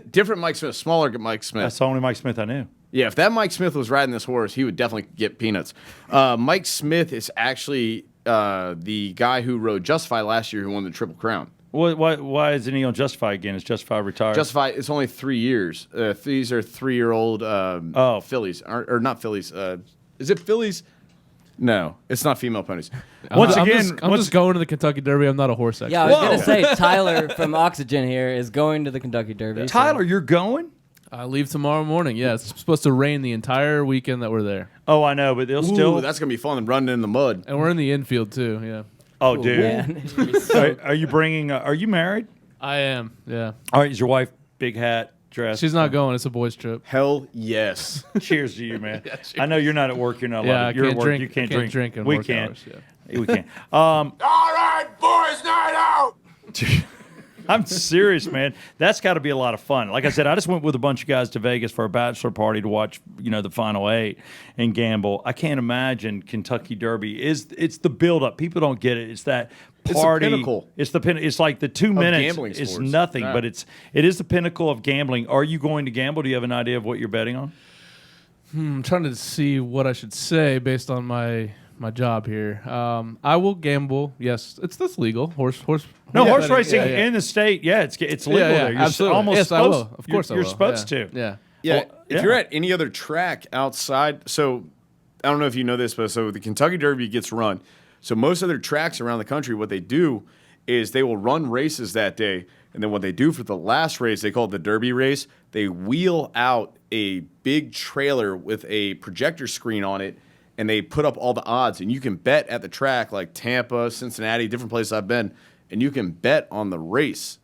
Different Mike Smith, smaller Mike Smith. That's the only Mike Smith I knew. Yeah, if that Mike Smith was riding this horse, he would definitely get peanuts. Mike Smith is actually the guy who rode Justify last year who won the Triple Crown. Why isn't he on Justify again? Is Justify retired? Justify, it's only 3 years. These are 3-year-old fillies. Or not fillies. Is it fillies? No, it's not female ponies. Once I'm again, just going to the Kentucky Derby. I'm not a horse expert. Yeah, I was going to say, Tyler from Oxygen here is going to the Kentucky Derby. Tyler, you're going? I leave tomorrow morning. Yeah, it's supposed to rain the entire weekend that we're there. Oh, I know, but they'll still. Ooh, that's going to be fun running in the mud. And we're in the infield, too, yeah. Oh, dude. Man. Are you bringing? Are you married? I am, yeah. All right. Is your wife big hat dress? She's not going. It's a boys' trip. Hell yes. Cheers to you, man. I know you're not at work. You're not allowed. Yeah, I You're can't at work. drink. You can't I can't drink in We work can't. hours, yeah. We can't. All right, boys, night out. I'm serious, man. That's got to be a lot of fun. Like I said, I just went with a bunch of guys to Vegas for a bachelor party to watch, the Final 8 and gamble. I can't imagine Kentucky Derby. It's the build-up. People don't get it. It's that party. It's the pinnacle. It's like the 2 minutes gambling is sports. nothing, Right. but it is the pinnacle of gambling. Are you going to gamble? Do you have an idea of what you're betting on? I'm trying to see what I should say based on my job here. I will gamble. Yes, that's legal. Horse. No, Yeah, horse betting, racing yeah, yeah. in the state, it's legal Yeah, there. You're absolutely. almost Yes, I supposed, will. Of course, I will. you're supposed Yeah. to. Yeah. Yeah, Well, if yeah. you're at any other track outside, so I don't know if you know this, but so the Kentucky Derby gets run. So most other tracks around the country, what they do is they will run races that day, and then what they do for the last race, they call it the Derby race. They wheel out a big trailer with a projector screen on it, and they put up all the odds, and you can bet at the track like Tampa, Cincinnati, different places I've been, and you can bet on the race.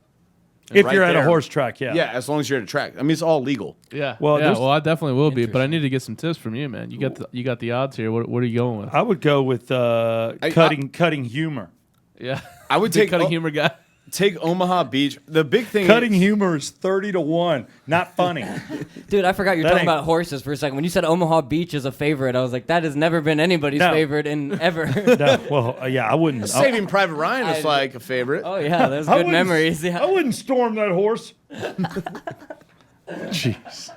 If right you're at a there. horse track, yeah. Yeah, as long as you're at a track. I mean, it's all legal. Yeah. Well, yeah. there's- Well, I definitely will be, but I need to get some tips from you, man. You got the odds here. What are you going with? I would go with cutting humor. Yeah. I would Big take cutting humor guy. Take Omaha Beach. The big thing Cutting is, humor is 30-1. Not funny. Dude, I forgot you're That talking ain't- about horses for a second. When you said Omaha Beach is a favorite, I was like, that has never been anybody's No. favorite in ever. No, well, yeah, I wouldn't. Saving Private Ryan is like a favorite. Oh yeah, those I good wouldn't- memories. I Yeah. wouldn't storm that horse. Jeez.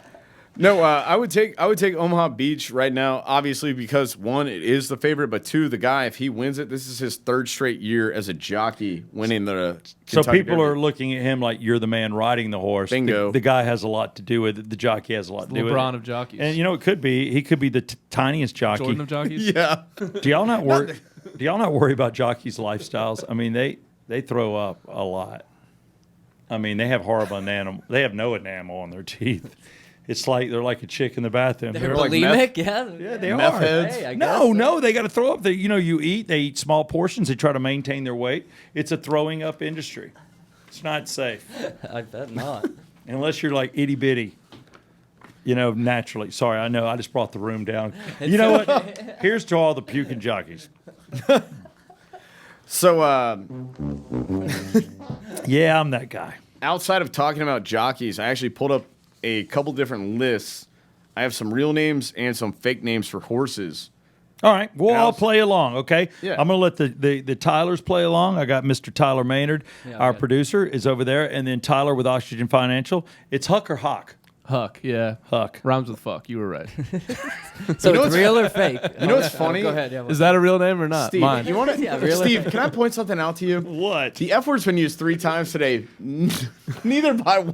No, I would take Omaha Beach right now, obviously because one, it is the favorite, but two, the guy, if he wins it, this is his third straight year as a jockey winning the. So Kentucky people Derby. are looking at him like you're the man riding the horse. Bingo. The guy has a lot to do with it. The jockey has a lot to do with it. LeBron of jockeys. And it could be he could be the tiniest jockey. Jordan of jockeys. Yeah. Do y'all not worry? Do y'all not worry about jockeys' lifestyles? I mean, they throw up a lot. I mean, they have horrible enamel. They have no enamel on their teeth. It's like they're like a chick in the bathroom. They're like bulimic, yeah. Yeah, they Meth are. heads? Hey, I guess No, so. no, they got to throw up. They eat small portions. They try to maintain their weight. It's a throwing up industry. It's not safe I bet not. unless you're like itty bitty. Naturally. Sorry, I know. I just brought the room down. You know what? Here's to all the puking jockeys. So Yeah, I'm that guy. outside of talking about jockeys, I actually pulled up a couple different lists. I have some real names and some fake names for horses. All right, we'll all Alex? play along, okay? Yeah. I'm going to let the Tylers play along. I got Mr. Tyler Maynard, our okay. producer, is over there, and then Tyler with Oxygen Financial. It's Huck or Hawk? Huck, yeah. Huck. Rhymes with fuck. You were right. So know it's what's- real or fake? You know what's funny? Go ahead. Yeah, Is that a real name or not? Steve, Mine. you want to? Yeah, really? Steve, can I point something out to you? What? The F word's been used 3 times today. Neither by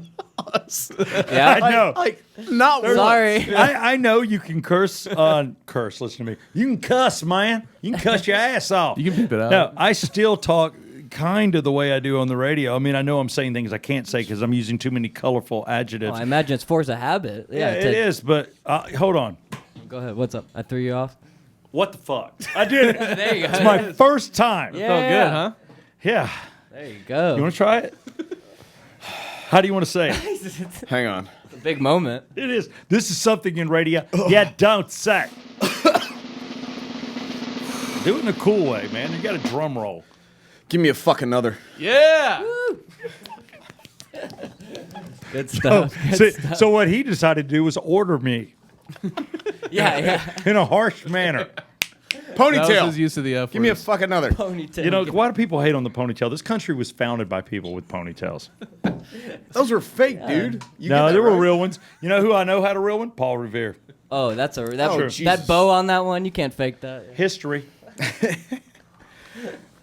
us. yeah. I know. Like not once. Sorry. I know you can curse on curse. Listen to me. You can cuss, man. You can cuss your ass off. You can beep it out. No, I still talk kind of the way I do on the radio. I mean, I know I'm saying things I can't say because I'm using too many colorful adjectives. Oh, I imagine it's force of habit. yeah, it is. But hold on. Go ahead. What's up? I threw you off. What the fuck? I did it. There you go. It's my first time. Yeah. Felt good, huh? Yeah. There you go. You want to try it? How do you want to say it? Hang on. It's a big moment. It is. This is something in radio you don't say. Do it in a cool way, man. You got a drum roll. Give me a fucking another. Yeah. Good stuff. So what he decided to do was order me. Yeah. in a harsh manner. That was Ponytail. his use of the F Give me a words. fucking another. Ponytail. You know, why do people hate on the ponytail? This country was founded by people with ponytails. Those were fake, dude. You get No, that there were right? real ones. You know who I know had a real one? Paul Revere. Oh, that's a that, Oh, that Jesus. bow on that one. You can't fake that. History.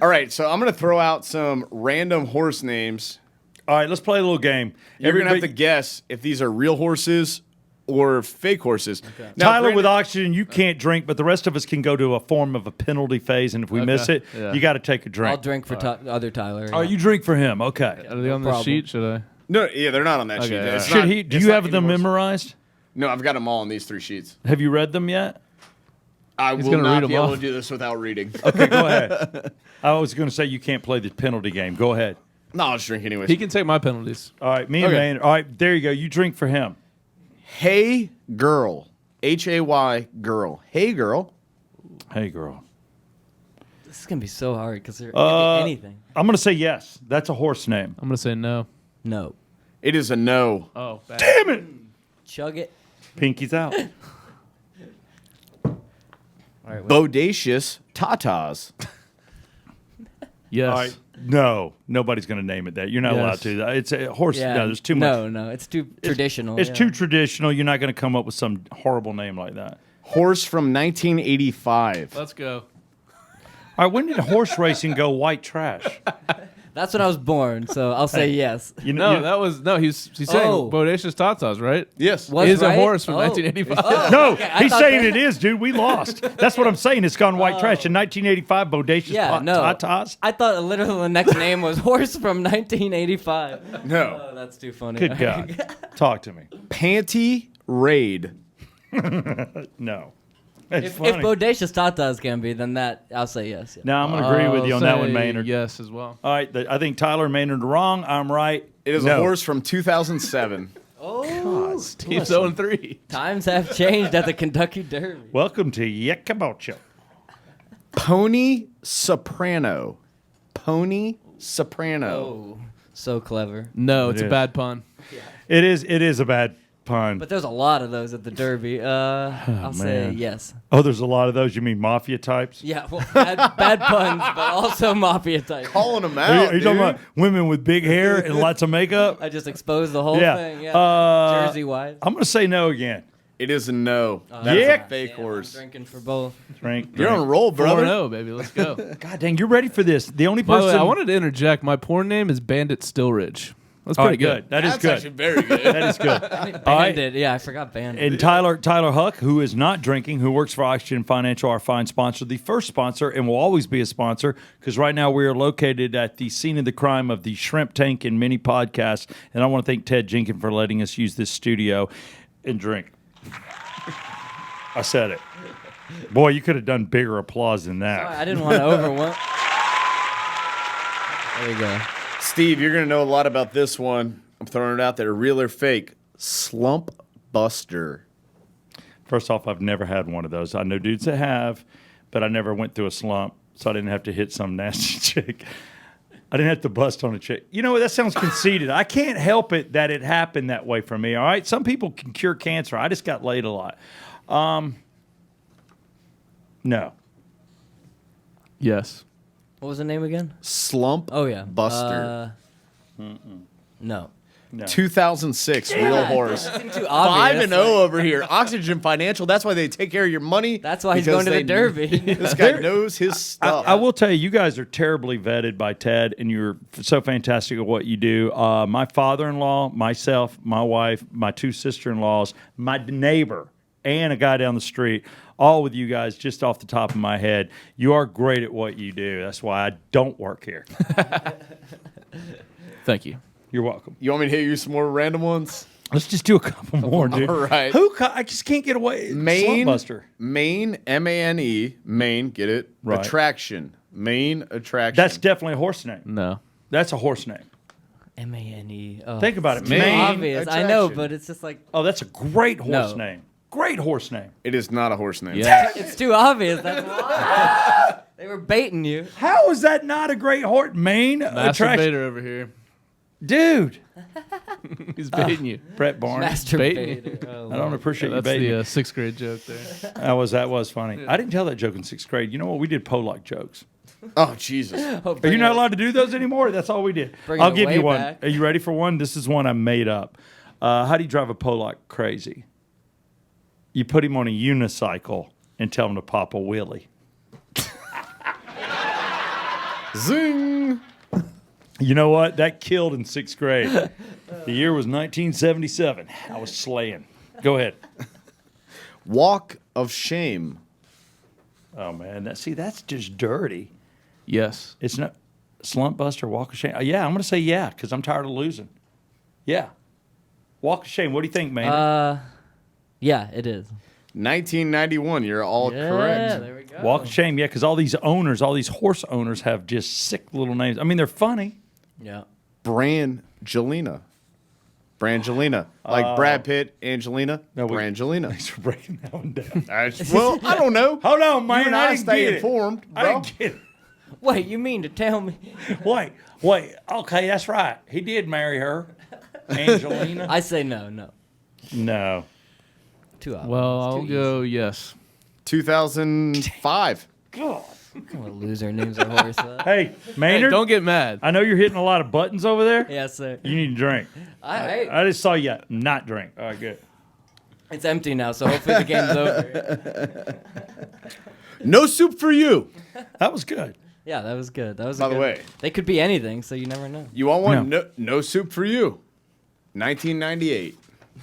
All right, so I'm gonna throw out some random horse names. All right, let's play a little game. You're gonna have to Everybody- guess if these are real horses or fake horses. Now, Tyler, granted- with oxygen, you can't drink, but the rest of us can go to a form of a penalty phase, and if we miss it, yeah. you got to take a drink. I'll drink for other Tyler. Oh, you drink for him. Okay. Are they on the problem. sheet? Should I? no, yeah, they're not on that sheet. Okay, It's all Should not- he? Do it's you not have them any horse. memorized? No, I've got them all on these 3 sheets. Have you read them yet? I He's will gonna not read be them able off. to do this without reading. Okay, go ahead. I was going to say you can't play the penalty game. Go ahead. No, I'll just drink anyways. He can take my penalties. All right, me and Okay. Maynard. All right, there you go. You drink for him. Hey girl, Hay girl. Hey girl. Hey, girl. This is gonna be so hard because there could be anything. I'm going to say yes. That's a horse name. I'm gonna say no. No. It is a no. Oh, bad. Damn it. Chug it. Pinky's out. All right. Bodacious tatas. Yes. All right. No, nobody's going to name it that. You're not Yes. allowed to. It's a horse. Yeah. No, there's too much. No, it's too traditional. It's yeah. too traditional. You're not going to come up with some horrible name like that. Horse from 1985. Let's go. All right, when did horse racing go white trash? That's when I was born, so I'll say yes. You No, you- that was no. He's saying Oh. bodacious tatas, right? Yes. Was Is a right? horse from Oh. 1985. no, okay, I he's thought saying that- it is, dude. We lost. That's what I'm saying. It's gone white trash. In 1985, bodacious Yeah, no. tatas. I thought literally the next name was horse from 1985. No. Oh, that's too funny. Good God. Talk to me. Panty raid. No. It's If funny. bodacious tatas can be, then that I'll say yes. Yeah. No, I'm going to agree with you on that one, Say Maynard. Yes, as well. All right, I think Tyler and Maynard are wrong. I'm right. It is No. a horse from 2007. Oh, Steve's 0-3. times have changed at the Kentucky Derby. Welcome to Yakabocho. Pony soprano. Pony soprano. Oh, so clever. No, it's It a is. bad pun. It is a bad pun. But there's a lot of those at the Derby. I'll say man. yes. Oh, there's a lot of those. You mean mafia types? Yeah, well, bad puns, but also mafia type. Calling them Are out. you talking dude. about women with big hair and lots of makeup? I just exposed the whole Yeah. thing. Yeah, Jersey wise. I'm going to say no again. It is a no. That is Yeah. a fake horse. I'm drinking for both. Drink. You're on a roll, brother. 4-0, baby. Let's go. God dang, you're ready for this. The only By the person. way, I wanted to interject. My porn name is Bandit Stillridge. That's All pretty right, good. That is That's good. actually very good. That is good. All right. Bandit. Yeah, I forgot Bandit. And Tyler Huck, who is not drinking, who works for Oxygen Financial, our fine sponsor, the first sponsor, and will always be a sponsor, because right now we are located at the scene of the crime of the Shrimp Tank and Mini podcast. And I want to thank Ted Jenkins for letting us use this studio and drink. I said it. Boy, you could have done bigger applause than that. I didn't want to overwhelm. There you go. Steve, you're going to know a lot about this one. I'm throwing it out there. Real or fake? Slump Buster. First off, I've never had one of those. I know dudes that have, but I never went through a slump, so I didn't have to hit some nasty chick. I didn't have to bust on a chick. You know what? That sounds conceited. I can't help it that it happened that way for me, all right? Some people can cure cancer. I just got laid a lot. No. Yes. What was the name again? Slump Oh yeah, Buster. No. 2006, real horse. Seemed too 5 obvious. and 0 over here. Oxygen Financial. That's why they take care of your money. That's why he's because going to the Derby. This guy knows his stuff. I will tell you, you guys are terribly vetted by Ted, and you're so fantastic at what you do. My father-in-law, myself, my wife, my 2 sister-in-laws, my neighbor, and a guy down the street, all with you guys just off the top of my head. You are great at what you do. That's why I don't work here. Thank you. You're welcome. You want me to hit you some more random ones? Let's just do a couple more, dude. All right. I just can't get away. Maine, Slumpbuster. Maine, M-A-N-E, Maine, get it? Right. Attraction. Maine attraction. That's definitely a horse name. No. That's a horse name. M-A-N-E. Oh, Think about it. it's Maine obvious. I know, attraction. but it's just like Oh, that's a great horse No. name. Great horse name. It is not a horse name. Yeah. it's too obvious. That's why they were baiting you. How is that not a great horse? Maine attraction. Masturbator over here. Dude. He's baiting you. Brett Barney. Masturbator. Oh, I don't appreciate you That's baiting. the sixth grade joke there. That was funny. I didn't tell that joke in sixth grade. You know what? We did Pollock jokes. Oh, Jesus. Are you not allowed to do those anymore? That's all we did. Bring I'll it give you way one. back. Are you ready for one? This is one I made up. How do you drive a Pollock crazy? You put him on a unicycle and tell him to pop a wheelie. Zing. You know what? That killed in sixth grade. The year was 1977. I was slaying. Go ahead. Walk of shame. Oh, man. That's just dirty. Yes. It's not slump buster, walk of shame. Yeah, I'm going to say yeah because I'm tired of losing. Yeah. Walk of shame. What do you think, man? Yeah, it is. 1991. You're all Yeah, correct. there we go. Walk of shame. Yeah, because all these horse owners have just sick little names. I mean, they're funny. Yeah. Brangelina. Brangelina. Like Brad Pitt, Angelina. Brangelina. Thanks for breaking that one down. Well, I don't know. Hold on, man. You and I I didn't stay get it. informed, I bro. didn't get it. Wait, you mean to tell me? Wait. Okay, that's right. He did marry her, Angelina. I say no. No. 2 hours. Well, It's I'll too go yes. 2005. God. easy. What a loser names a horse. Hey, Hey, Maynard. don't get mad. I know you're hitting a lot of buttons over there. Yes, sir. You need to drink. I I just saw you not drink. All right, good. It's empty now, so hopefully the game's over. No soup for you. That was good. Yeah, that was good. That was. By the way. they could be anything, so you never know. You want one? No. No soup for you. 1998.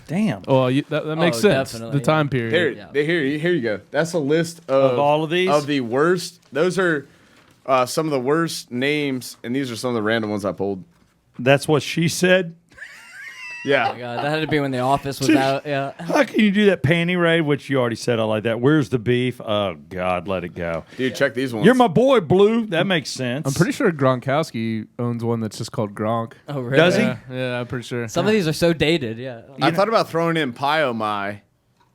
Damn. Oh, that makes sense. definitely, The time Here, period. Yeah. here you go. That's a list Of all of these? Of the worst. Those are some of the worst names, and these are some of the random ones I pulled. That's what she said. Yeah. God, that had to be when the office was out. Yeah. How can you do that panty raid, which you already said I like that? Where's the beef? Oh, God, let it go. Dude, check these ones. You're my boy, Blue. That makes sense. I'm pretty sure Gronkowski owns one that's just called Gronk. Oh, really? Does he? Yeah, I'm pretty sure. Some of these are so dated. Yeah. I thought about throwing in Pyomai.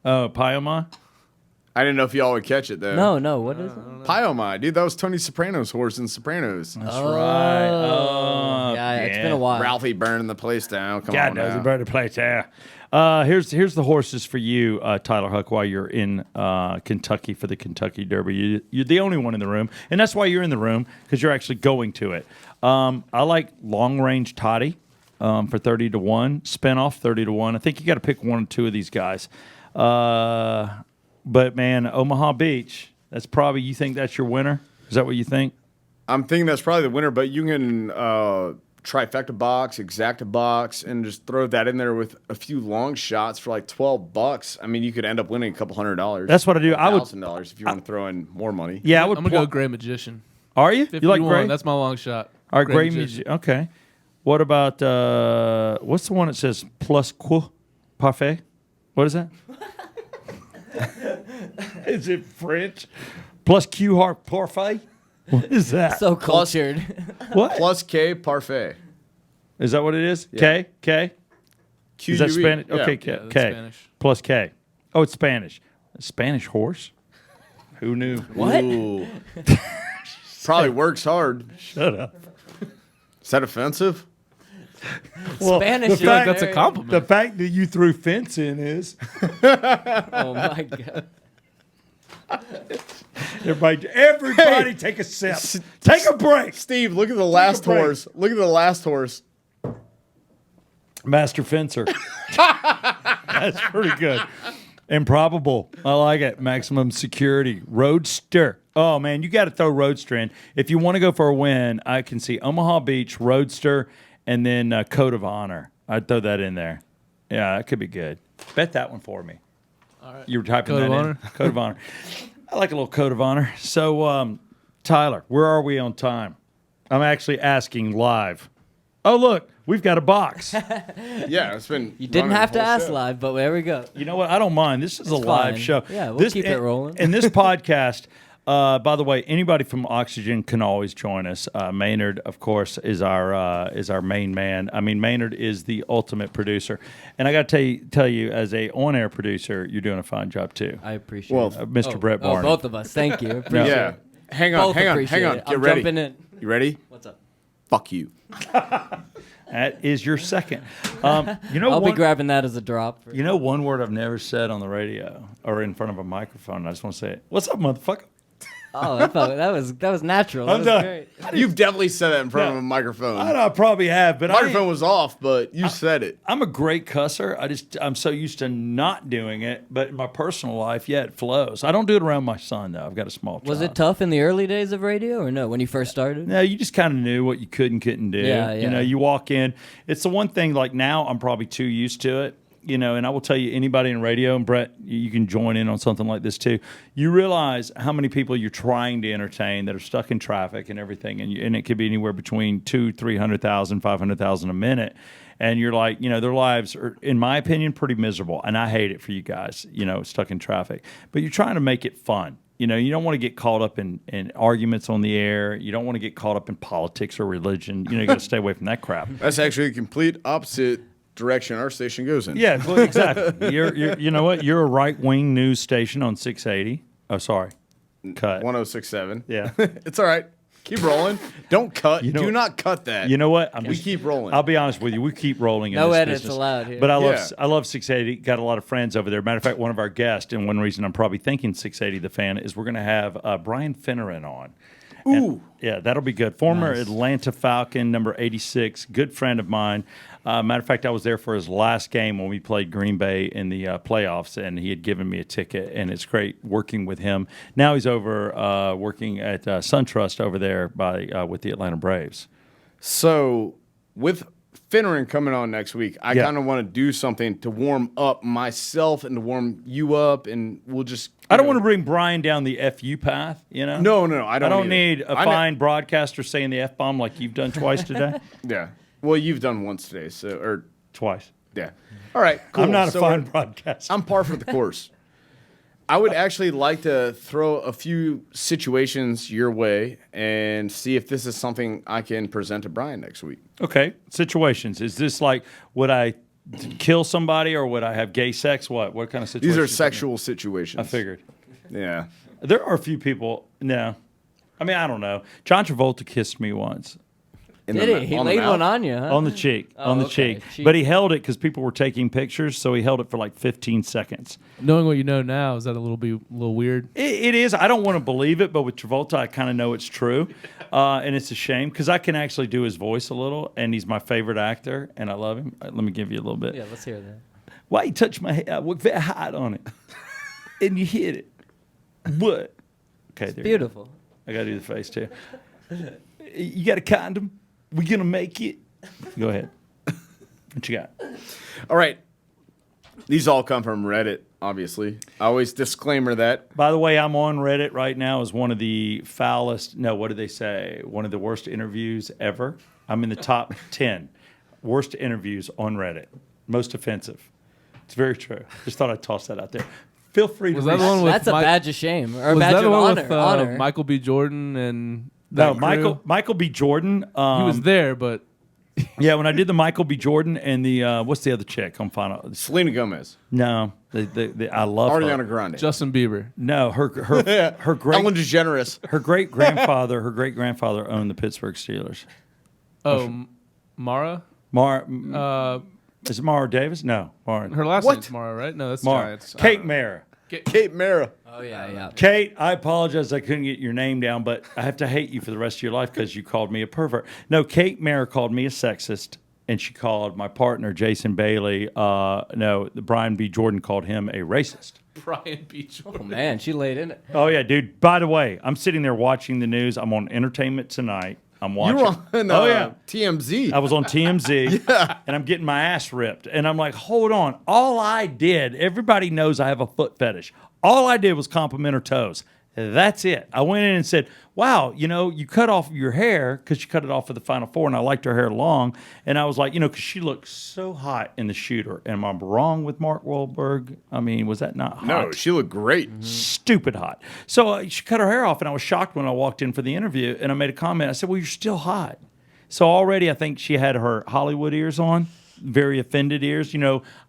Oh, Pyoma? I didn't know if y'all would catch it, though. No. What is it? Pyomai. Dude, that was Tony Soprano's horse in Sopranos. That's right. Oh, yeah, it's been a while. Ralphie burning the place down. Come God on knows now. a better place there. Here's the horses for you, Tyler Huck, while you're in Kentucky for the Kentucky Derby. You're the only one in the room, and that's why you're in the room, because you're actually going to it. I like Long Range Toddy for 30-1, Spinoff 30-1. I think you got to pick one or two of these guys. But, man, Omaha Beach, that's probably, you think that's your winner? Is that what you think? I'm thinking that's probably the winner, but you can trifecta box, exacta box, and just throw that in there with a few long shots for like $12. I mean, you could end up winning a couple $100. That's what I do. I would. $1,000 if you want to throw in more money. Yeah, I would. I'm going to go Gray Magician. Are you? 51. You like Gray? That's my long shot. All right, Gray Music. Okay. What about what's the one that says plus quoi parfait? What is that? Is it French? Plus Q heart parfait? What is that? So cultured. What? Plus K parfait. Is that what it is? K? K? QUE. Is that Spanish? Yeah. Okay, Yeah, that's K. Spanish. Plus K. Oh, it's Spanish. A Spanish horse? Who knew? What? Ooh. Probably works hard. Shut up. Is that offensive? Spanish the is fact- That's a very- compliment. The fact that you threw fence in is. Oh my God. Everybody take a sip. Take a break. Steve, look at the last break. horse. Look at the last horse. Master Fencer. That's pretty good. Improbable. I like it. Maximum Security. Roadster. Oh, man, you got to throw Roadster in. If you want to go for a win, I can see Omaha Beach, Roadster, and then Code of Honor. I'd throw that in there. Yeah, that could be good. Bet that one for me. All right. You were typing Code that of in. Honor? Code of Honor. I like a little Code of Honor. So, Tyler, where are we on time? I'm actually asking live. Oh, look, we've got a box. Yeah, it's been. You didn't running have the to whole ask show. live, but there we go. You know what? I don't mind. This is a It's live fine. show. Yeah, we'll keep it rolling. And this podcast, by the way, anybody from Oxygen can always join us. Maynard, of course, is our main man. I mean, Maynard is the ultimate producer. And I got to tell you, as a on-air producer, you're doing a fine job too. I appreciate Well, it. Mr. Brett Barney. both of us. Thank you. Appreciate Yeah. it. Hang on, Both hang on, appreciate hang on. it. Get I'm ready. jumping in. You ready? What's up? fuck you. That is your second. I'll be grabbing that as a drop. You know one word I've never said on the radio or in front of a microphone. And I just want to say it. What's up, motherfucker? Oh, that was natural. That I'm was done. great. You've definitely said that in front of a microphone. I probably have, but Microphone was off, but you said it. I'm a great cusser. I'm so used to not doing it, but in my personal life, yeah, it flows. I don't do it around my son though. I've got a small child. Was it tough in the early days of radio, or no? When you first started? No, you just kind of knew what you could and couldn't do. Yeah. You know, you walk in. It's the one thing. Like now, I'm probably too used to it. You know, and I will tell you, anybody in radio, and Brett, you can join in on something like this too. You realize how many people you're trying to entertain that are stuck in traffic and everything, and it could be anywhere between 300,000, 500,000 a minute. And you're like, you know, their lives are, in my opinion, pretty miserable. And I hate it for you guys, you know, stuck in traffic. But you're trying to make it fun. You know, you don't want to get caught up in arguments on the air. You don't want to get caught up in politics or religion. You know, you got to stay away from that crap. That's actually a complete opposite direction our station goes in. Yeah, well, exactly. You know what? You're a right-wing news station on 680. Oh, sorry. Cut. 1067. Yeah. It's all right. Keep rolling. Don't cut. You know- Do not cut that. You know what? we keep rolling. I'll be honest with you. We keep rolling in No this edits business. allowed here. But I Yeah. love 680. Got a lot of friends over there. Matter of fact, one of our guests, and one reason I'm probably thinking 680 the fan, is we're going to have Brian Finneran on. Ooh. Yeah, that'll be good. Former Atlanta Falcon, number 86, good friend of mine. Matter of fact, I was there for his last game when we played Green Bay in the playoffs, and he had given me a ticket, and it's great working with him. Now he's over working at SunTrust over there with the Atlanta Braves. So, with Finneran coming on next week, I Yeah. kind of want to do something to warm up myself and to warm you up, and we'll just. I don't want to bring Brian down the FU path, you know? No, I I don't. don't either. need a I know- fine broadcaster saying the F-bomb like you've done twice today. Yeah. Well, you've done once today, or Twice. yeah. All right. Cool. I'm not a So fine we're- broadcaster. I'm par for the course. I would actually like to throw a few situations your way and see if this is something I can present to Brian next week. Okay, situations. Is this like, would I kill somebody or would I have gay sex? What kind of situations? These are sexual situations. I figured. Yeah. There are a few people, no. I mean, I don't know. John Travolta kissed me once. In Did the he? He on the laid mouth? one on you, huh? On the cheek. Oh, on the okay. cheek. Cheek. But he held it because people were taking pictures, so he held it for like 15 seconds. Knowing what you know now, is that a little weird? It is. I don't want to believe it, but with Travolta, I kind of know it's true. And it's a shame because I can actually do his voice a little, and he's my favorite actor, and I love him. Let me give you a little bit. Yeah, let's hear that. Why you touch my head? I work very hard on it. And you hit it. What? Okay, there Beautiful. You go. I got to do the face, too. You got a condom? We going to make it? Go ahead. What you got? All right. These all come from Reddit, obviously. I always disclaimer that. By the way, I'm on Reddit right now as one of the foulest, no, what did they say? One of the worst interviews ever. I'm in the top 10 worst interviews on Reddit. Most offensive. It's very true. Just thought I'd toss that out there. Feel free to Was that the read- one with That's a Mike- badge of shame or a Was badge that the of one honor. with honor. Michael B. Jordan and No, that crew? Michael B. Jordan. He was there, but Yeah, when I did the Michael B. Jordan and the what's the other chick? I'm fine. Selena Gomez. No, I love Ariana her. Grande. Justin Bieber. No, her Ellen great DeGeneres. her great grandfather owned the Pittsburgh Steelers. Oh, Mara. Is it Mara Davis? No, Mara. Her last What? name's Mara, right? No, that's Mara. Giants. Kate Mara. Kate Mara. Oh yeah. Kate, I apologize I couldn't get your name down, but I have to hate you for the rest of your life because you called me a pervert. No, Kate Mara called me a sexist, and she called my partner, Jason Bailey, Brian B. Jordan called him a racist. Brian B. Jordan. Oh man, she laid in it. Oh, yeah, dude. By the way, I'm sitting there watching the news. I'm on Entertainment Tonight. I'm watching. You were on TMZ. I was on TMZ, and I'm getting my ass ripped. And I'm like, hold on. All I did, everybody knows I have a foot fetish. All I did was compliment her toes. That's it. I went in and said, wow, you cut off your hair because you cut it off for the Final Four, and I liked her hair long. And I was like, because she looked so hot in The Shooter. Am I wrong with Mark Wahlberg? I mean, was that not hot? No, she looked great. Stupid hot. So she cut her hair off, and I was shocked when I walked in for the interview, and I made a comment. I said, well, you're still hot. So already I think she had her Hollywood ears on, very offended ears.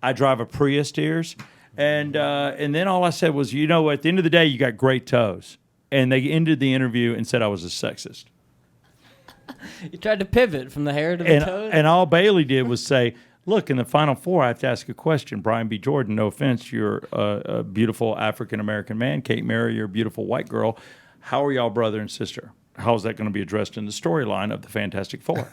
I drive a Prius ears. And then all I said was, at the end of the day, you got great toes. And they ended the interview and said I was a sexist. You tried to pivot from the hair to the And, toes. and all Bailey did was say, look, in the Final Four, I have to ask a question. Brian B. Jordan, no offense, you're a beautiful African-American man. Kate Mary, you're a beautiful white girl. How are y'all brother and sister? How is that going to be addressed in the storyline of the Fantastic Four?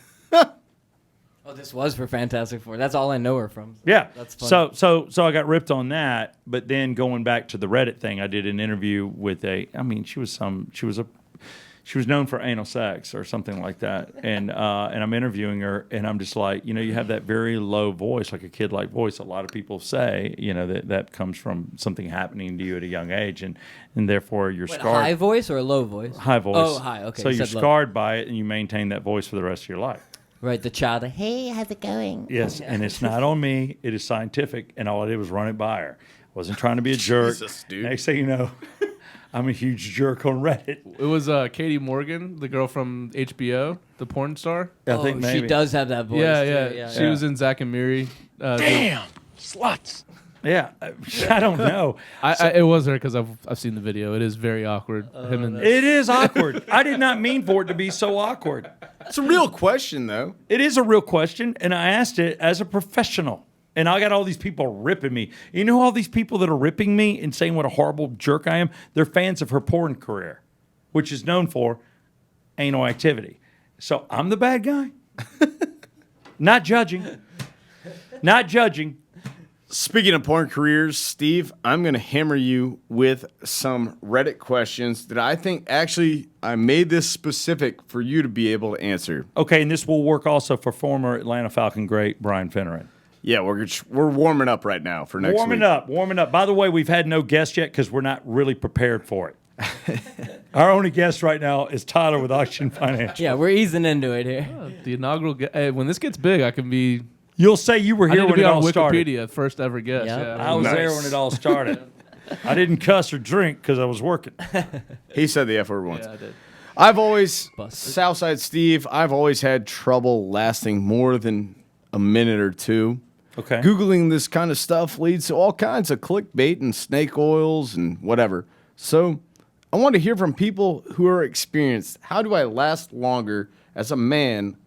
Oh, this was for Fantastic Four. That's all I know her from. Yeah. That's funny. So I got ripped on that, but then going back to the Reddit thing, I did an interview with she was known for anal sex or something like that. And I'm interviewing her and I'm just like, you have that very low voice, like a kid-like voice. A lot of people say, that comes from something happening to you at a young age and therefore you're Wait, a scarred. high voice or a low voice? High voice. Oh, high. Okay. So you you're said low. scarred by it and you maintain that voice for the rest of your life. Right, the child. Hey, how's it going? Yes, and it's not on me. It is scientific, and all I did was run it by her. Wasn't trying to be a jerk. Jesus, dude. Next thing you know, I'm a huge jerk on Reddit. It was Katie Morgan, the girl from HBO, the porn star. I think maybe. She does have that voice. Yeah, too. yeah. She was in Zack and Miri. Damn, sluts. Yeah, I don't know. It was her because I've seen the video. It is very awkward. Him and It is awkward. I did not mean for it to be so awkward. It's a real question, though. It is a real question, and I asked it as a professional. And I got all these people ripping me. You know all these people that are ripping me and saying what a horrible jerk I am? They're fans of her porn career, which is known for anal activity. So I'm the bad guy? Not judging. Not judging. Speaking of porn careers, Steve, I'm going to hammer you with some Reddit questions that I think I made this specific for you to be able to answer. Okay, and this will work also for former Atlanta Falcon great Brian Finneran. Yeah, we're warming up right now for next week. Warming up. By the way, we've had no guest yet because we're not really prepared for it. Our only guest right now is Tyler with Auction Financial. Yeah, we're easing into it here. the inaugural. When this gets big, I can be. You'll say you were I here need to when be it on all started. Wikipedia, first ever guest. Yep. Yeah. I was Nice. there when it all started. I didn't cuss or drink because I was working. He said the F word once. Yeah, I did. I've always, Busted. Southside Steve, I've always had trouble lasting more than a minute or two. Okay. Googling this kind of stuff leads to all kinds of clickbait and snake oils and whatever. So I want to hear from people who are experienced. How do I last longer as a man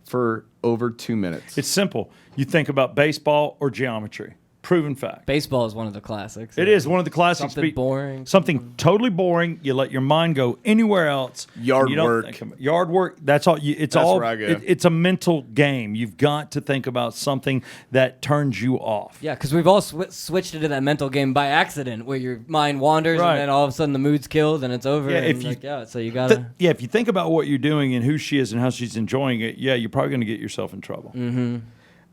for over 2 minutes? It's simple. You think about baseball or geometry. Proven fact. Baseball is one of the classics. It is one of the classics. Something boring. Something totally boring. You let your mind go anywhere else. Yard You don't work. think about- Yard work. That's all. It's That's all. where I go. It's a mental game. You've got to think about something that turns you off. Yeah, because we've all switched into that mental game by accident, where your mind wanders Right. and then all of a sudden the mood's killed and it's over. Yeah, and if you- so you gotta. If you think about what you're doing and who she is and how she's enjoying it, yeah, you're probably going to get yourself in trouble.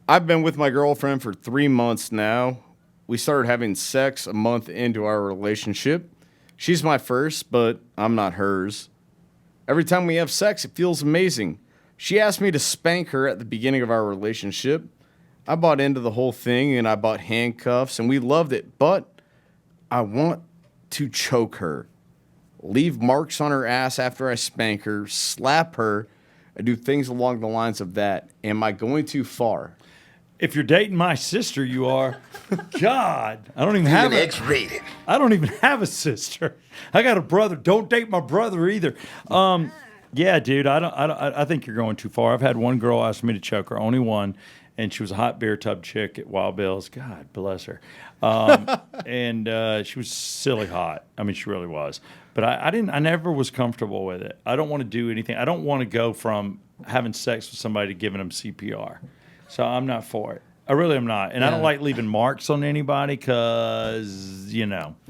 I've been with my girlfriend for 3 months now. We started having sex a month into our relationship. She's my first, but I'm not hers. Every time we have sex, it feels amazing. She asked me to spank her at the beginning of our relationship. I bought into the whole thing and I bought handcuffs and we loved it, but I want to choke her, leave marks on her ass after I spank her, slap her, and do things along the lines of that. Am I going too far? If you're dating my sister, you are. God, I don't even have X-rated. I don't even have a sister. I got a brother. Don't date my brother either. Yeah, dude. I think you're going too far. I've had one girl ask me to choke her, only one, and she was a hot beer tub chick at Wild Bill's. God bless her. And she was silly hot. I mean, she really was. But I never was comfortable with it. I don't want to do anything. I don't want to go from having sex with somebody to giving them CPR. So I'm not for it. I really am not. And I don't Yeah. like leaving marks on anybody because,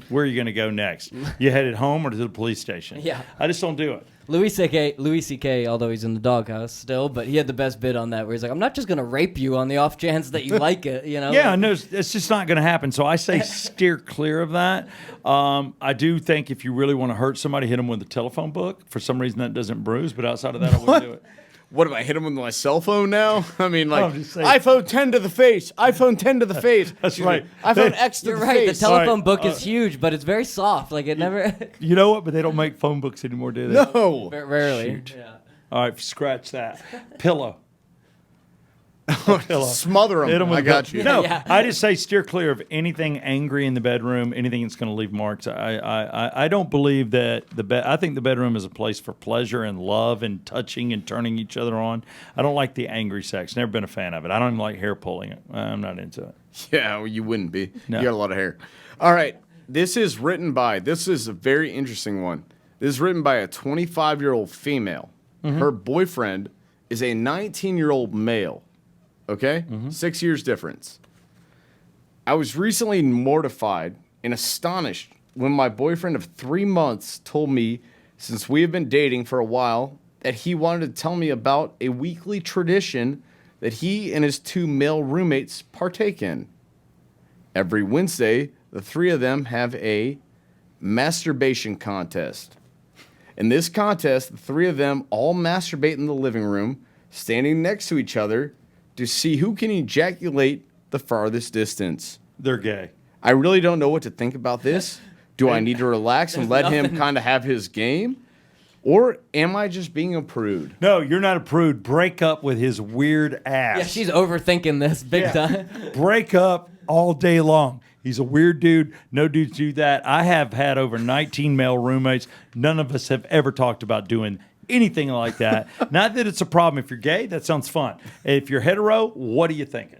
where are you going to go next? You headed home or to the police station? Yeah. I just don't do it. Louis C.K., although he's in the doghouse still, but he had the best bit on that where he's like, I'm not just going to rape you on the off chance that you like it, Yeah, no, it's just not going to happen. So I say steer clear of that. I do think if you really want to hurt somebody, hit them with a telephone book. For some reason, that doesn't bruise, but outside of that, I wouldn't do it. What, am I hit him with my cell phone now? I mean, like, I'm just saying. iPhone 10 to the face. iPhone 10 to the face. That's Excuse right. me, iPhone X to You're the right. face. The telephone Right. book is huge, but it's very soft. Like it never. You know what? But they don't make phone books anymore, do they? No. Rarely. Shoot. Yeah. All right, scratch that. Pillow. Smother Hit 'em them. with I a got pillow. you. No, Yeah. I just say steer clear of anything angry in the bedroom, anything that's going to leave marks. I don't believe that I think the bedroom is a place for pleasure and love and touching and turning each other on. I don't like the angry sex. Never been a fan of it. I don't even like hair pulling. I'm not into it. Yeah, well, you wouldn't be. No. You got a lot of hair. All right. This is a very interesting one. This is written by a 25-year-old female. Her boyfriend is a 19-year-old male. Okay? 6 years difference. I was recently mortified and astonished when my boyfriend of 3 months told me, since we have been dating for a while, that he wanted to tell me about a weekly tradition that he and his 2 male roommates partake in. Every Wednesday, the 3 of them have a masturbation contest. In this contest, the 3 of them all masturbate in the living room, standing next to each other, to see who can ejaculate the farthest distance. They're gay. I really don't know what to think about this. Do I need to relax and let him kind of have his game? Or am I just being a prude? No, you're not a prude. Break up with his weird ass. Yeah, she's overthinking this big time. Break up all day long. He's a weird dude. No dudes do that. I have had over 19 male roommates. None of us have ever talked about doing anything like that. Not that it's a problem if you're gay. That sounds fun. If you're hetero, what are you thinking?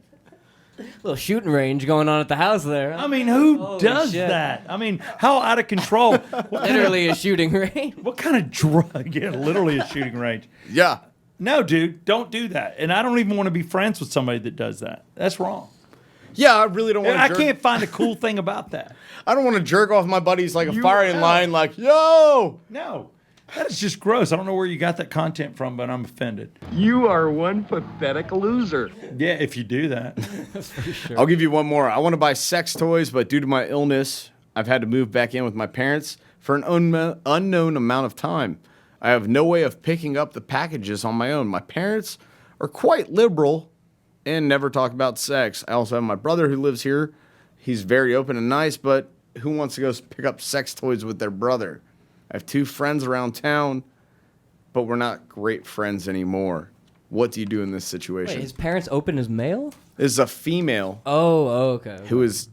Little shooting range going on at the house there. I mean, who Holy does shit. that? I mean, how out of control? Literally a shooting range. What kind of drug? Yeah, literally a shooting range. Yeah. No, dude, don't do that. And I don't even want to be friends with somebody that does that. That's wrong. Yeah, I really don't want to I can't find a cool thing about that. I don't want to jerk off my buddies like a You firing are. line, like, yo! No, that is just gross. I don't know where you got that content from, but I'm offended. You are one pathetic loser. Yeah, if you do that. I'll give you one more. I want to buy sex toys, but due to my illness, I've had to move back in with my parents for an unknown amount of time. I have no way of picking up the packages on my own. My parents are quite liberal and never talk about sex. I also have my brother who lives here. He's very open and nice, but who wants to go pick up sex toys with their brother? I have 2 friends around town, but we're not great friends anymore. What do you do in this situation? Wait, his parents open as male? This is a female Oh, okay. who is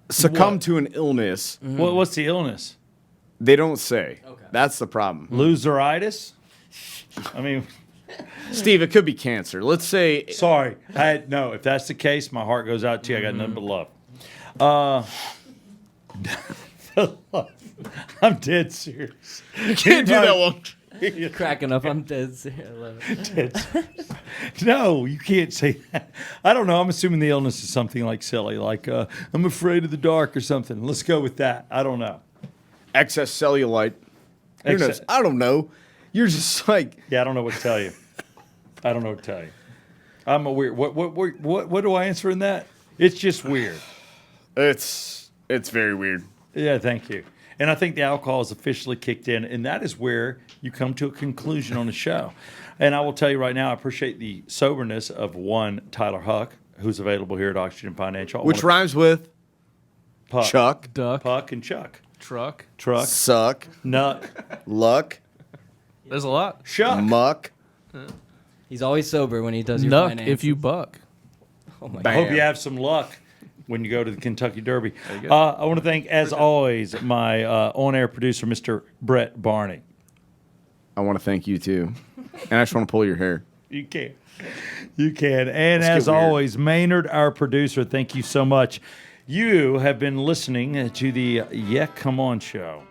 succumbed to an illness. What's the illness? They don't say. Okay. That's the problem. Loseritis? I mean, Steve, it could be cancer. Let's say sorry. No, if that's the case, my heart goes out to you. I got nothing but love. I'm dead serious. you can't do that one. Cracking up. I'm dead serious. I love it. Dead serious. No, you can't say that. I don't know. I'm assuming the illness is something like silly, like I'm afraid of the dark or something. Let's go with that. I don't know. Excess cellulite. Who knows? I don't know. You're just like, Yeah, I don't know what to tell you. I don't know what to tell you. I'm a weird. What do I answer in that? It's just weird. it's very weird. Yeah, thank you. And I think the alcohol is officially kicked in, and that is where you come to a conclusion on the show. And I will tell you right now, I appreciate the soberness of one Tyler Huck, who's available here at Oxygen Financial. Which rhymes with Puck. Chuck, Duck. Puck and Chuck. Truck. Truck. suck, Nut. luck, There's a lot. Shuck. muck. He's always sober when he does your Nuck finances. if you buck. Oh my Bam. I hope you have some luck when you go to the Kentucky Derby. I want to thank, as always, my on-air producer, Mr. Brett Barney. I want to thank you too. And I just want to pull your hair. You can. You can. And Let's as get weird. always, Maynard, our producer, thank you so much. You have been listening to the Yeah Come On Show.